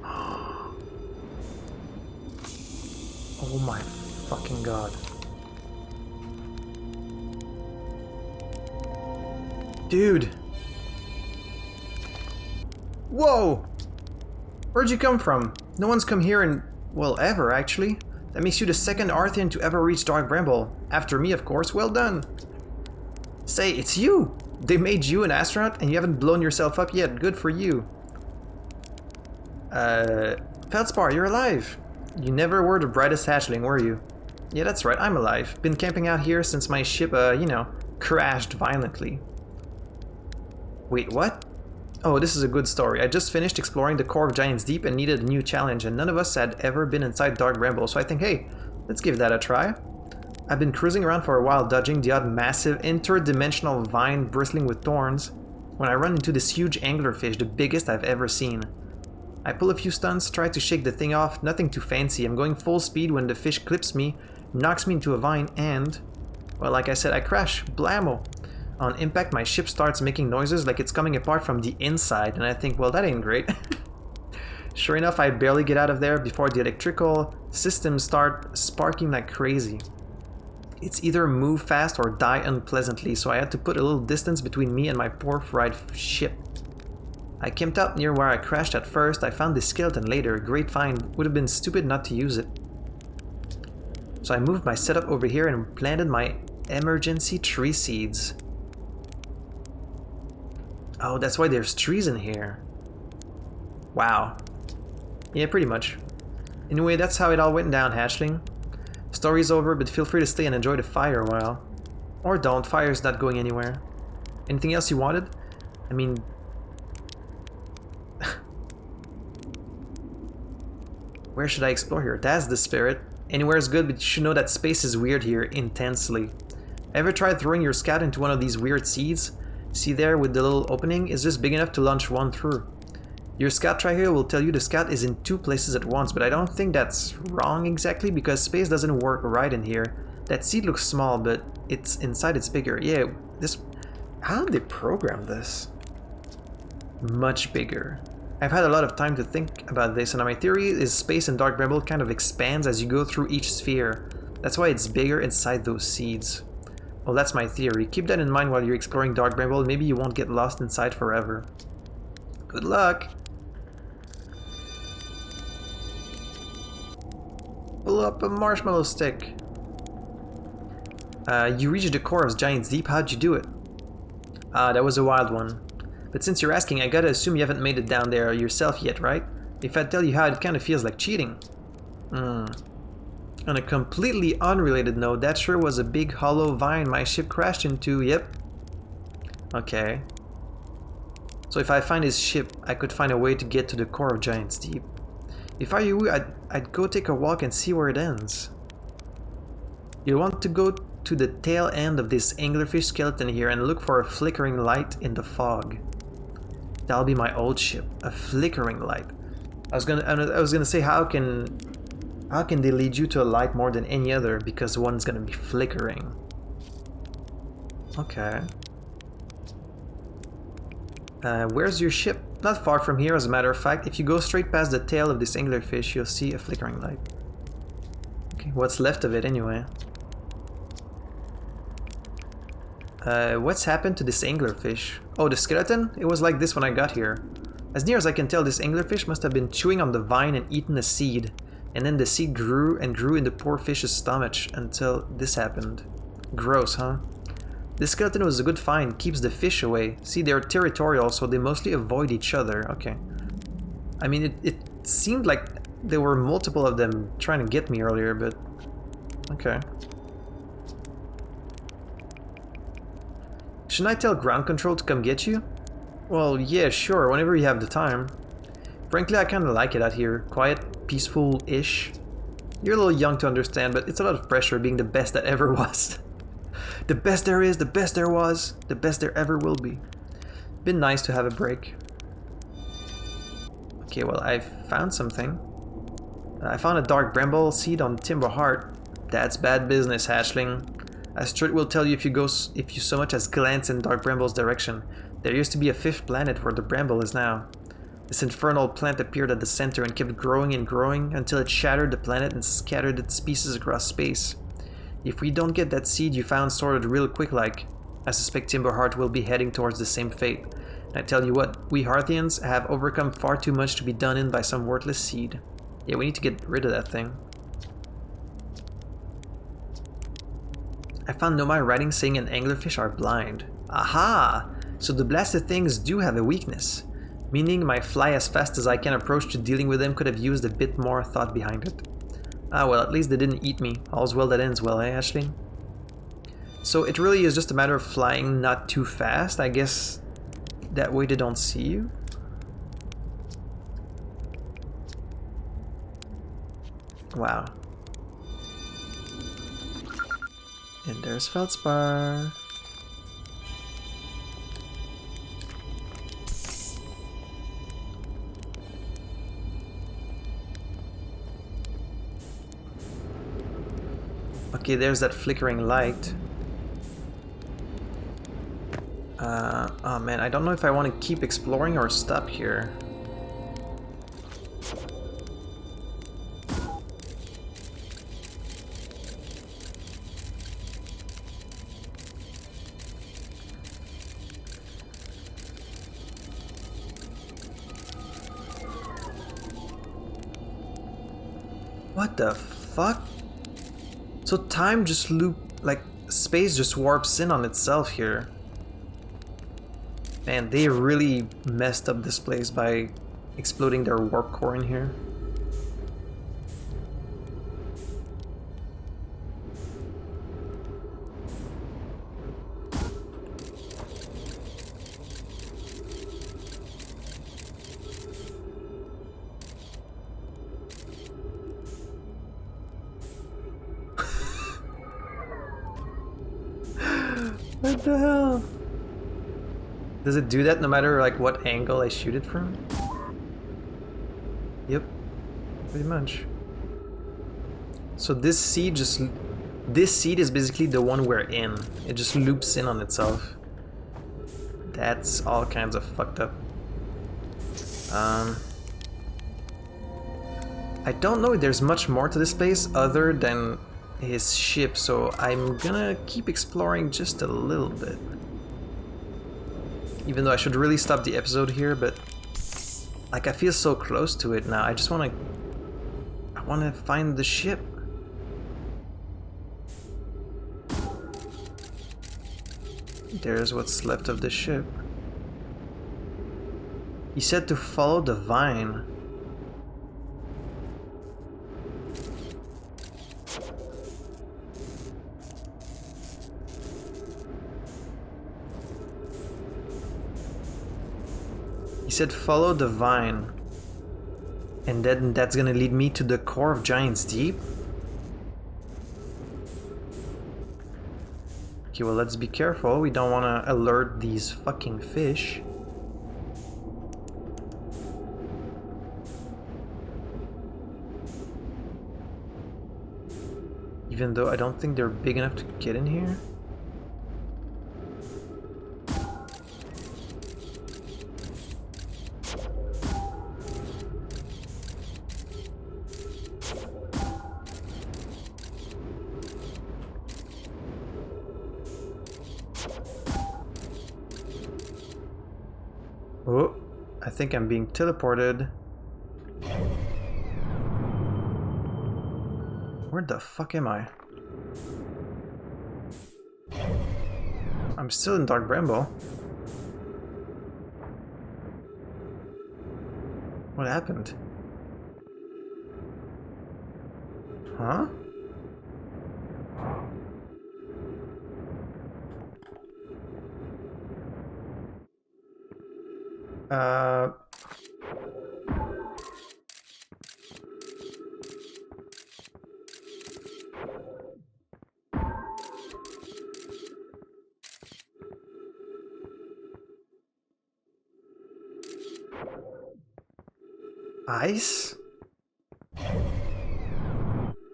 Oh my fucking god. Dude! Whoa! Where'd you come from? No one's come here in, well, ever, actually. That makes you the second Arthian to ever reach Dark Bramble. After me, of course. Well done! Say, it's you! They made you an astronaut and you haven't blown yourself up yet. Good for you. Feldspar, you're alive! You never were the brightest hatchling, were you? Yeah, that's right, I'm alive. Been camping out here since my ship, you know, crashed violently. Wait, what? Oh, this is a good story. I just finished exploring the core of Giant's Deep and needed a new challenge, and none of us had ever been inside Dark Bramble, so I think, hey, let's give that a try. I've been cruising around for a while, dodging the odd massive interdimensional vine bristling with thorns, when I run into this huge anglerfish, the biggest I've ever seen. I pull a few stunts, try to shake the thing off, nothing too fancy. I'm going full speed when the fish clips me, knocks me into a vine, and... well, like I said, I crash. Blammo! On impact, my ship starts making noises like it's coming apart from the inside, and I think, well, that ain't great. Sure enough, I barely get out of there before the electrical systems start sparking like crazy. It's either move fast or die unpleasantly, so I had to put a little distance between me and my poor fried ship. I camped out near where I crashed at first. I found this skeleton later. Great find. Would have been stupid not to use it. So I moved my setup over here and planted my emergency tree seeds. Oh, that's why there's trees in here. Wow. Yeah, pretty much. Anyway, that's how it all went down, hatchling. Story's over, but feel free to stay and enjoy the fire a while. Or don't, fire's not going anywhere. Anything else you wanted? I mean... where should I explore here? That's the spirit. Anywhere is good, but you should know that space is weird here, intensely. Ever tried throwing your scout into one of these weird seeds? See there with the little opening? It's just big enough to launch one through. Your scout tracker will tell you the scout is in two places at once, but I don't think that's wrong exactly because space doesn't work right in here. That seed looks small, but it's inside it's bigger. Yeah, this... how did they program this? much bigger. I've had a lot of time to think about this, and my theory is space in Dark Bramble kind of expands as you go through each sphere. That's why it's bigger inside those seeds. Well, that's my theory. Keep that in mind while you're exploring Dark Bramble. Maybe you won't get lost inside forever. Good luck! Pull up a marshmallow stick. You reached the core of Giant's Deep. How'd you do it? That was a wild one. But since you're asking, I gotta assume you haven't made it down there yourself yet, right? If I tell you how, it kinda feels like cheating. On a completely unrelated note, that sure was a big hollow vine my ship crashed into, yep. Okay. So if I find his ship, I could find a way to get to the core of Giant's Deep. If I were you, I'd go take a walk and see where it ends. You'll want to go to the tail end of this anglerfish skeleton here and look for a flickering light in the fog. That'll be my old ship, a flickering light. I was gonna say how can they lead you to a light more than any other, because one's gonna be flickering. Okay. Where's your ship? Not far from here, as a matter of fact. If you go straight past the tail of this anglerfish, you'll see a flickering light. Okay, what's left of it anyway? What's happened to this anglerfish? Oh, the skeleton? It was like this when I got here. As near as I can tell, this anglerfish must have been chewing on the vine and eaten a seed. And then the seed grew and grew in the poor fish's stomach until this happened. Gross, huh? This skeleton was a good find, keeps the fish away. See, they're territorial, so they mostly avoid each other. Okay. I mean, it seemed like there were multiple of them trying to get me earlier, but... okay. Shouldn't I tell ground control to come get you? Well, yeah, sure, whenever you have the time. Frankly, I kinda like it out here. Quiet, peaceful-ish. You're a little young to understand, but it's a lot of pressure being the best that ever was. The best there is, the best there was, the best there ever will be. Been nice to have a break. Okay, well, I found something. I found a Dark Bramble seed on Timber Heart. That's bad business, hatchling. As Stuart will tell you if you so much as glance in Dark Bramble's direction. There used to be a fifth planet where the Bramble is now. This infernal plant appeared at the center and kept growing and growing until it shattered the planet and scattered its pieces across space. If we don't get that seed you found sorted real quick like, I suspect Timberheart will be heading towards the same fate. And I tell you what, we Hearthians have overcome far too much to be done in by some worthless seed. Yeah, we need to get rid of that thing. I found Nomai writing saying an anglerfish are blind. Aha! So the blasted things do have a weakness. Meaning my fly as fast as I can approach to dealing with them could have used a bit more thought behind it. Ah well, at least they didn't eat me. All's well that ends well, eh, Ashley? So it really is just a matter of flying not too fast. I guess that way they don't see you. Wow. And there's Feldspar. Okay, there's that flickering light. Oh man, I don't know if I want to keep exploring or stop here. What the fuck? So time just like space just warps in on itself here. Man, they really messed up this place by exploding their warp core in here. What the hell? Does it do that no matter like what angle I shoot it from? Yep, pretty much. So this seed is basically the one we're in. It just loops in on itself. That's all kinds of fucked up. I don't know if there's much more to this place other than his ship, so I'm gonna keep exploring just a little bit. Even though I should really stop the episode here, but like I feel so close to it now. I just wanna find the ship. There's what's left of the ship. He said to follow the vine. He said follow the vine. And then that's gonna lead me to the core of Giant's Deep? Okay, well, let's be careful. We don't want to alert these fucking fish. Even though I don't think they're big enough to get in here. Oh, I think I'm being teleported. Where the fuck am I? I'm still in Dark Bramble. What happened? Huh? Ice?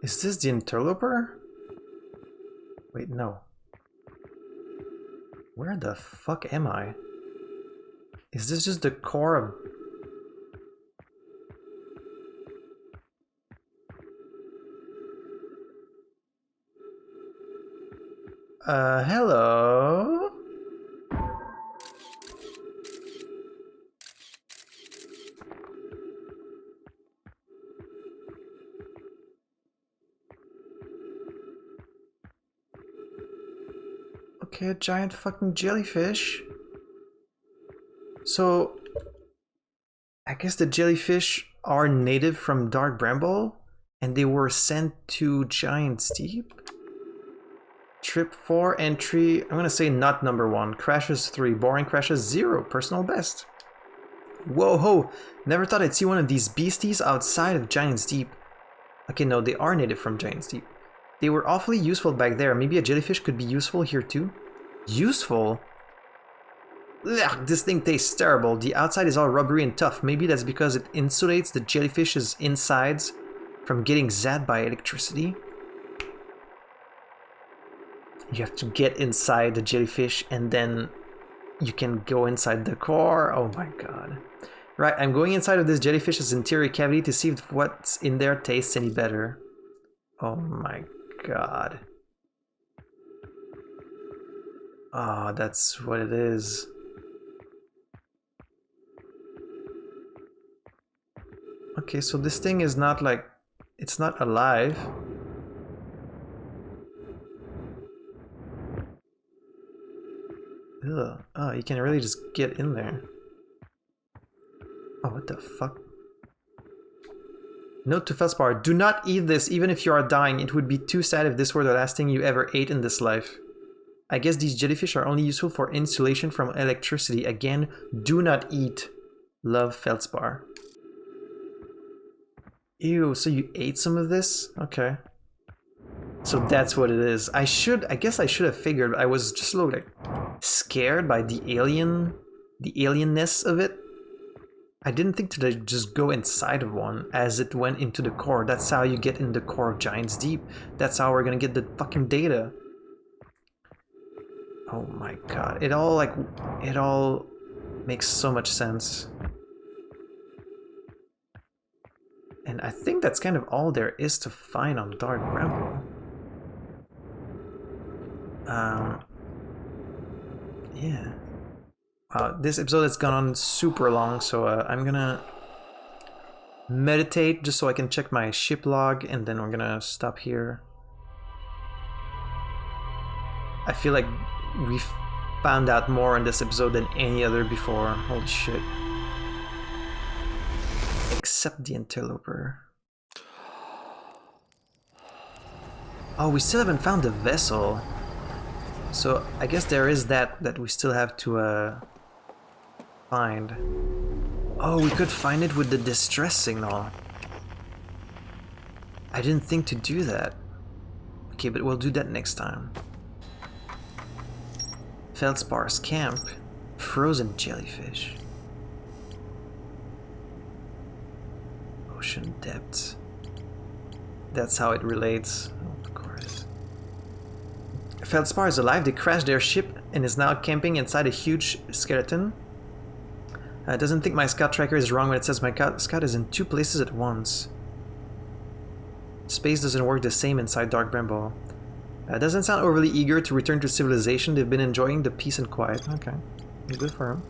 Is this the Interloper? Wait, no. Where the fuck am I? Is this just the core of... hello? Okay, a giant fucking jellyfish. So, I guess the jellyfish are native from Dark Bramble, and they were sent to Giant's Deep. Trip 4, entry, I'm gonna say not number 1. Crashes 3, boring crashes 0, personal best. Whoa ho, never thought I'd see one of these beasties outside of Giant's Deep. Okay, no, they are native from Giant's Deep. They were awfully useful back there. Maybe a jellyfish could be useful here too? Useful? Ugh, this thing tastes terrible. The outside is all rubbery and tough. Maybe that's because it insulates the jellyfish's insides from getting zapped by electricity. You have to get inside the jellyfish and then you can go inside the core. Oh my god. Right, I'm going inside of this jellyfish's interior cavity to see if what's in there tastes any better. Oh my god. Oh, that's what it is. Okay, so this thing is not like... it's not alive. Ugh. Oh, you can really just get in there. Oh, what the fuck? Note to Felspar, do not eat this even if you are dying. It would be too sad if this were the last thing you ever ate in this life. I guess these jellyfish are only useful for insulation from electricity. Again, do not eat. Love, Feldspar. Ew, so you ate some of this? Okay. So that's what it is. I guess I should have figured. I was just a little like scared by the alienness of it. I didn't think to just go inside of one as it went into the core. That's how you get in the core of Giant's Deep. That's how we're gonna get the fucking data. Oh my god. It all makes so much sense. And I think that's kind of all there is to find on Dark Bramble. Yeah. Wow, this episode has gone on super long, so I'm gonna meditate just so I can check my ship log, and then we're gonna stop here. I feel like we've found out more in this episode than any other before. Holy shit. Except the Interloper. Oh, we still haven't found the vessel. So I guess there is that we still have to find. Oh, we could find it with the distress signal. I didn't think to do that. Okay, but we'll do that next time. Feldspar's camp. Frozen jellyfish. Ocean depths. That's how it relates. Of course. Feldspar is alive. They crashed their ship and is now camping inside a huge skeleton. Doesn't think my scout tracker is wrong when it says my scout is in 2 places at once. Space doesn't work the same inside Dark Bramble. Doesn't sound overly eager to return to civilization. They've been enjoying the peace and quiet. Okay, good for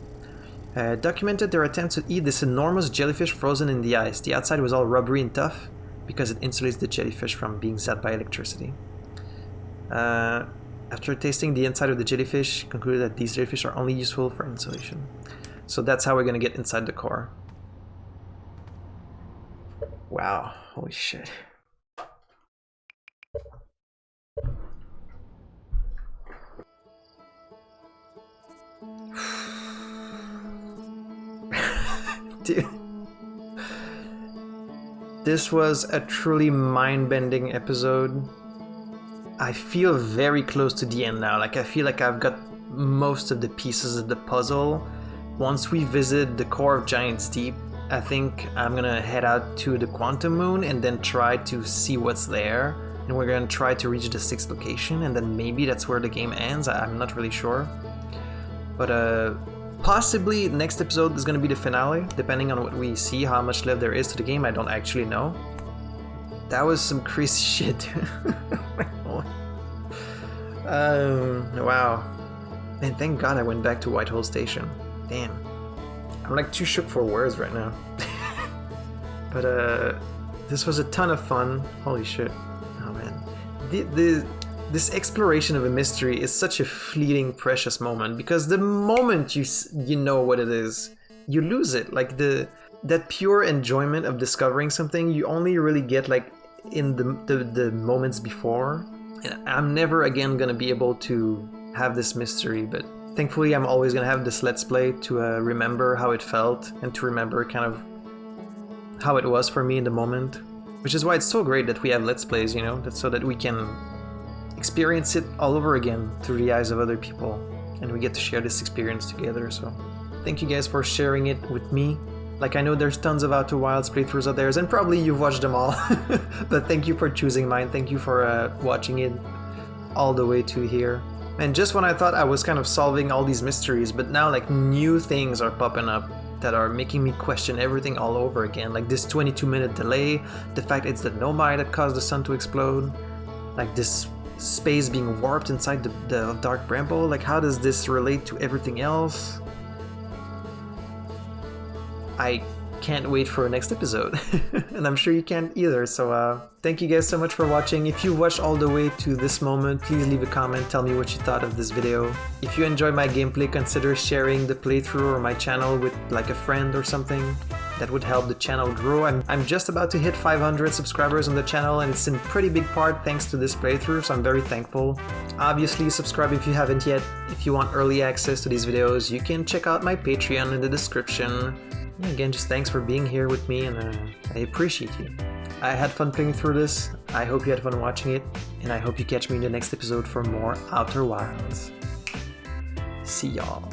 them. Documented their attempts to eat this enormous jellyfish frozen in the ice. The outside was all rubbery and tough because it insulates the jellyfish from being zapped by electricity. After tasting the inside of the jellyfish, concluded that these jellyfish are only useful for insulation. So that's how we're gonna get inside the core. Wow, holy shit. Dude. This was a truly mind-bending episode. I feel very close to the end now. Like, I feel like I've got most of the pieces of the puzzle. Once we visit the core of Giant's Deep, I think I'm gonna head out to the Quantum Moon and then try to see what's there. And we're gonna try to reach the 6th location, and then maybe that's where the game ends. I'm not really sure. But possibly next episode is gonna be the finale, depending on what we see, how much left there is to the game. I don't actually know. That was some crazy shit. Wow. And thank God I went back to Whitehall Station. Damn. I'm like too shook for words right now. But this was a ton of fun. Holy shit. Oh man. This exploration of a mystery is such a fleeting, precious moment, because the moment you know what it is, you lose it. Like that pure enjoyment of discovering something, you only really get like in the moments before. And I'm never again gonna be able to have this mystery, but thankfully I'm always gonna have this Let's Play to remember how it felt and to remember kind of how it was for me in the moment. Which is why it's so great that we have Let's Plays, you know, so that we can experience it all over again through the eyes of other people, and we get to share this experience together. So thank you guys for sharing it with me. Like, I know there's tons of Outer Wilds playthroughs out there, and probably you've watched them all. But thank you for choosing mine. Thank you for watching it all the way to here. And just when I thought I was kind of solving all these mysteries, but now like new things are popping up that are making me question everything all over again. Like this 22-minute delay, the fact it's the Nomai that caused the sun to explode, like this space being warped inside the Dark Bramble. Like, how does this relate to everything else? I can't wait for the next episode. And I'm sure you can't either. So thank you guys so much for watching. If you watched all the way to this moment, please leave a comment, tell me what you thought of this video. If you enjoy my gameplay, consider sharing the playthrough or my channel with like a friend or something. That would help the channel grow. I'm just about to hit 500 subscribers on the channel, and it's in pretty big part thanks to this playthrough, so I'm very thankful. Obviously, subscribe if you haven't yet. If you want early access to these videos, you can check out my Patreon in the description. Again, just thanks for being here with me, and I appreciate you. I had fun playing through this, I hope you had fun watching it, and I hope you catch me in the next episode for more Outer Wilds. See y'all.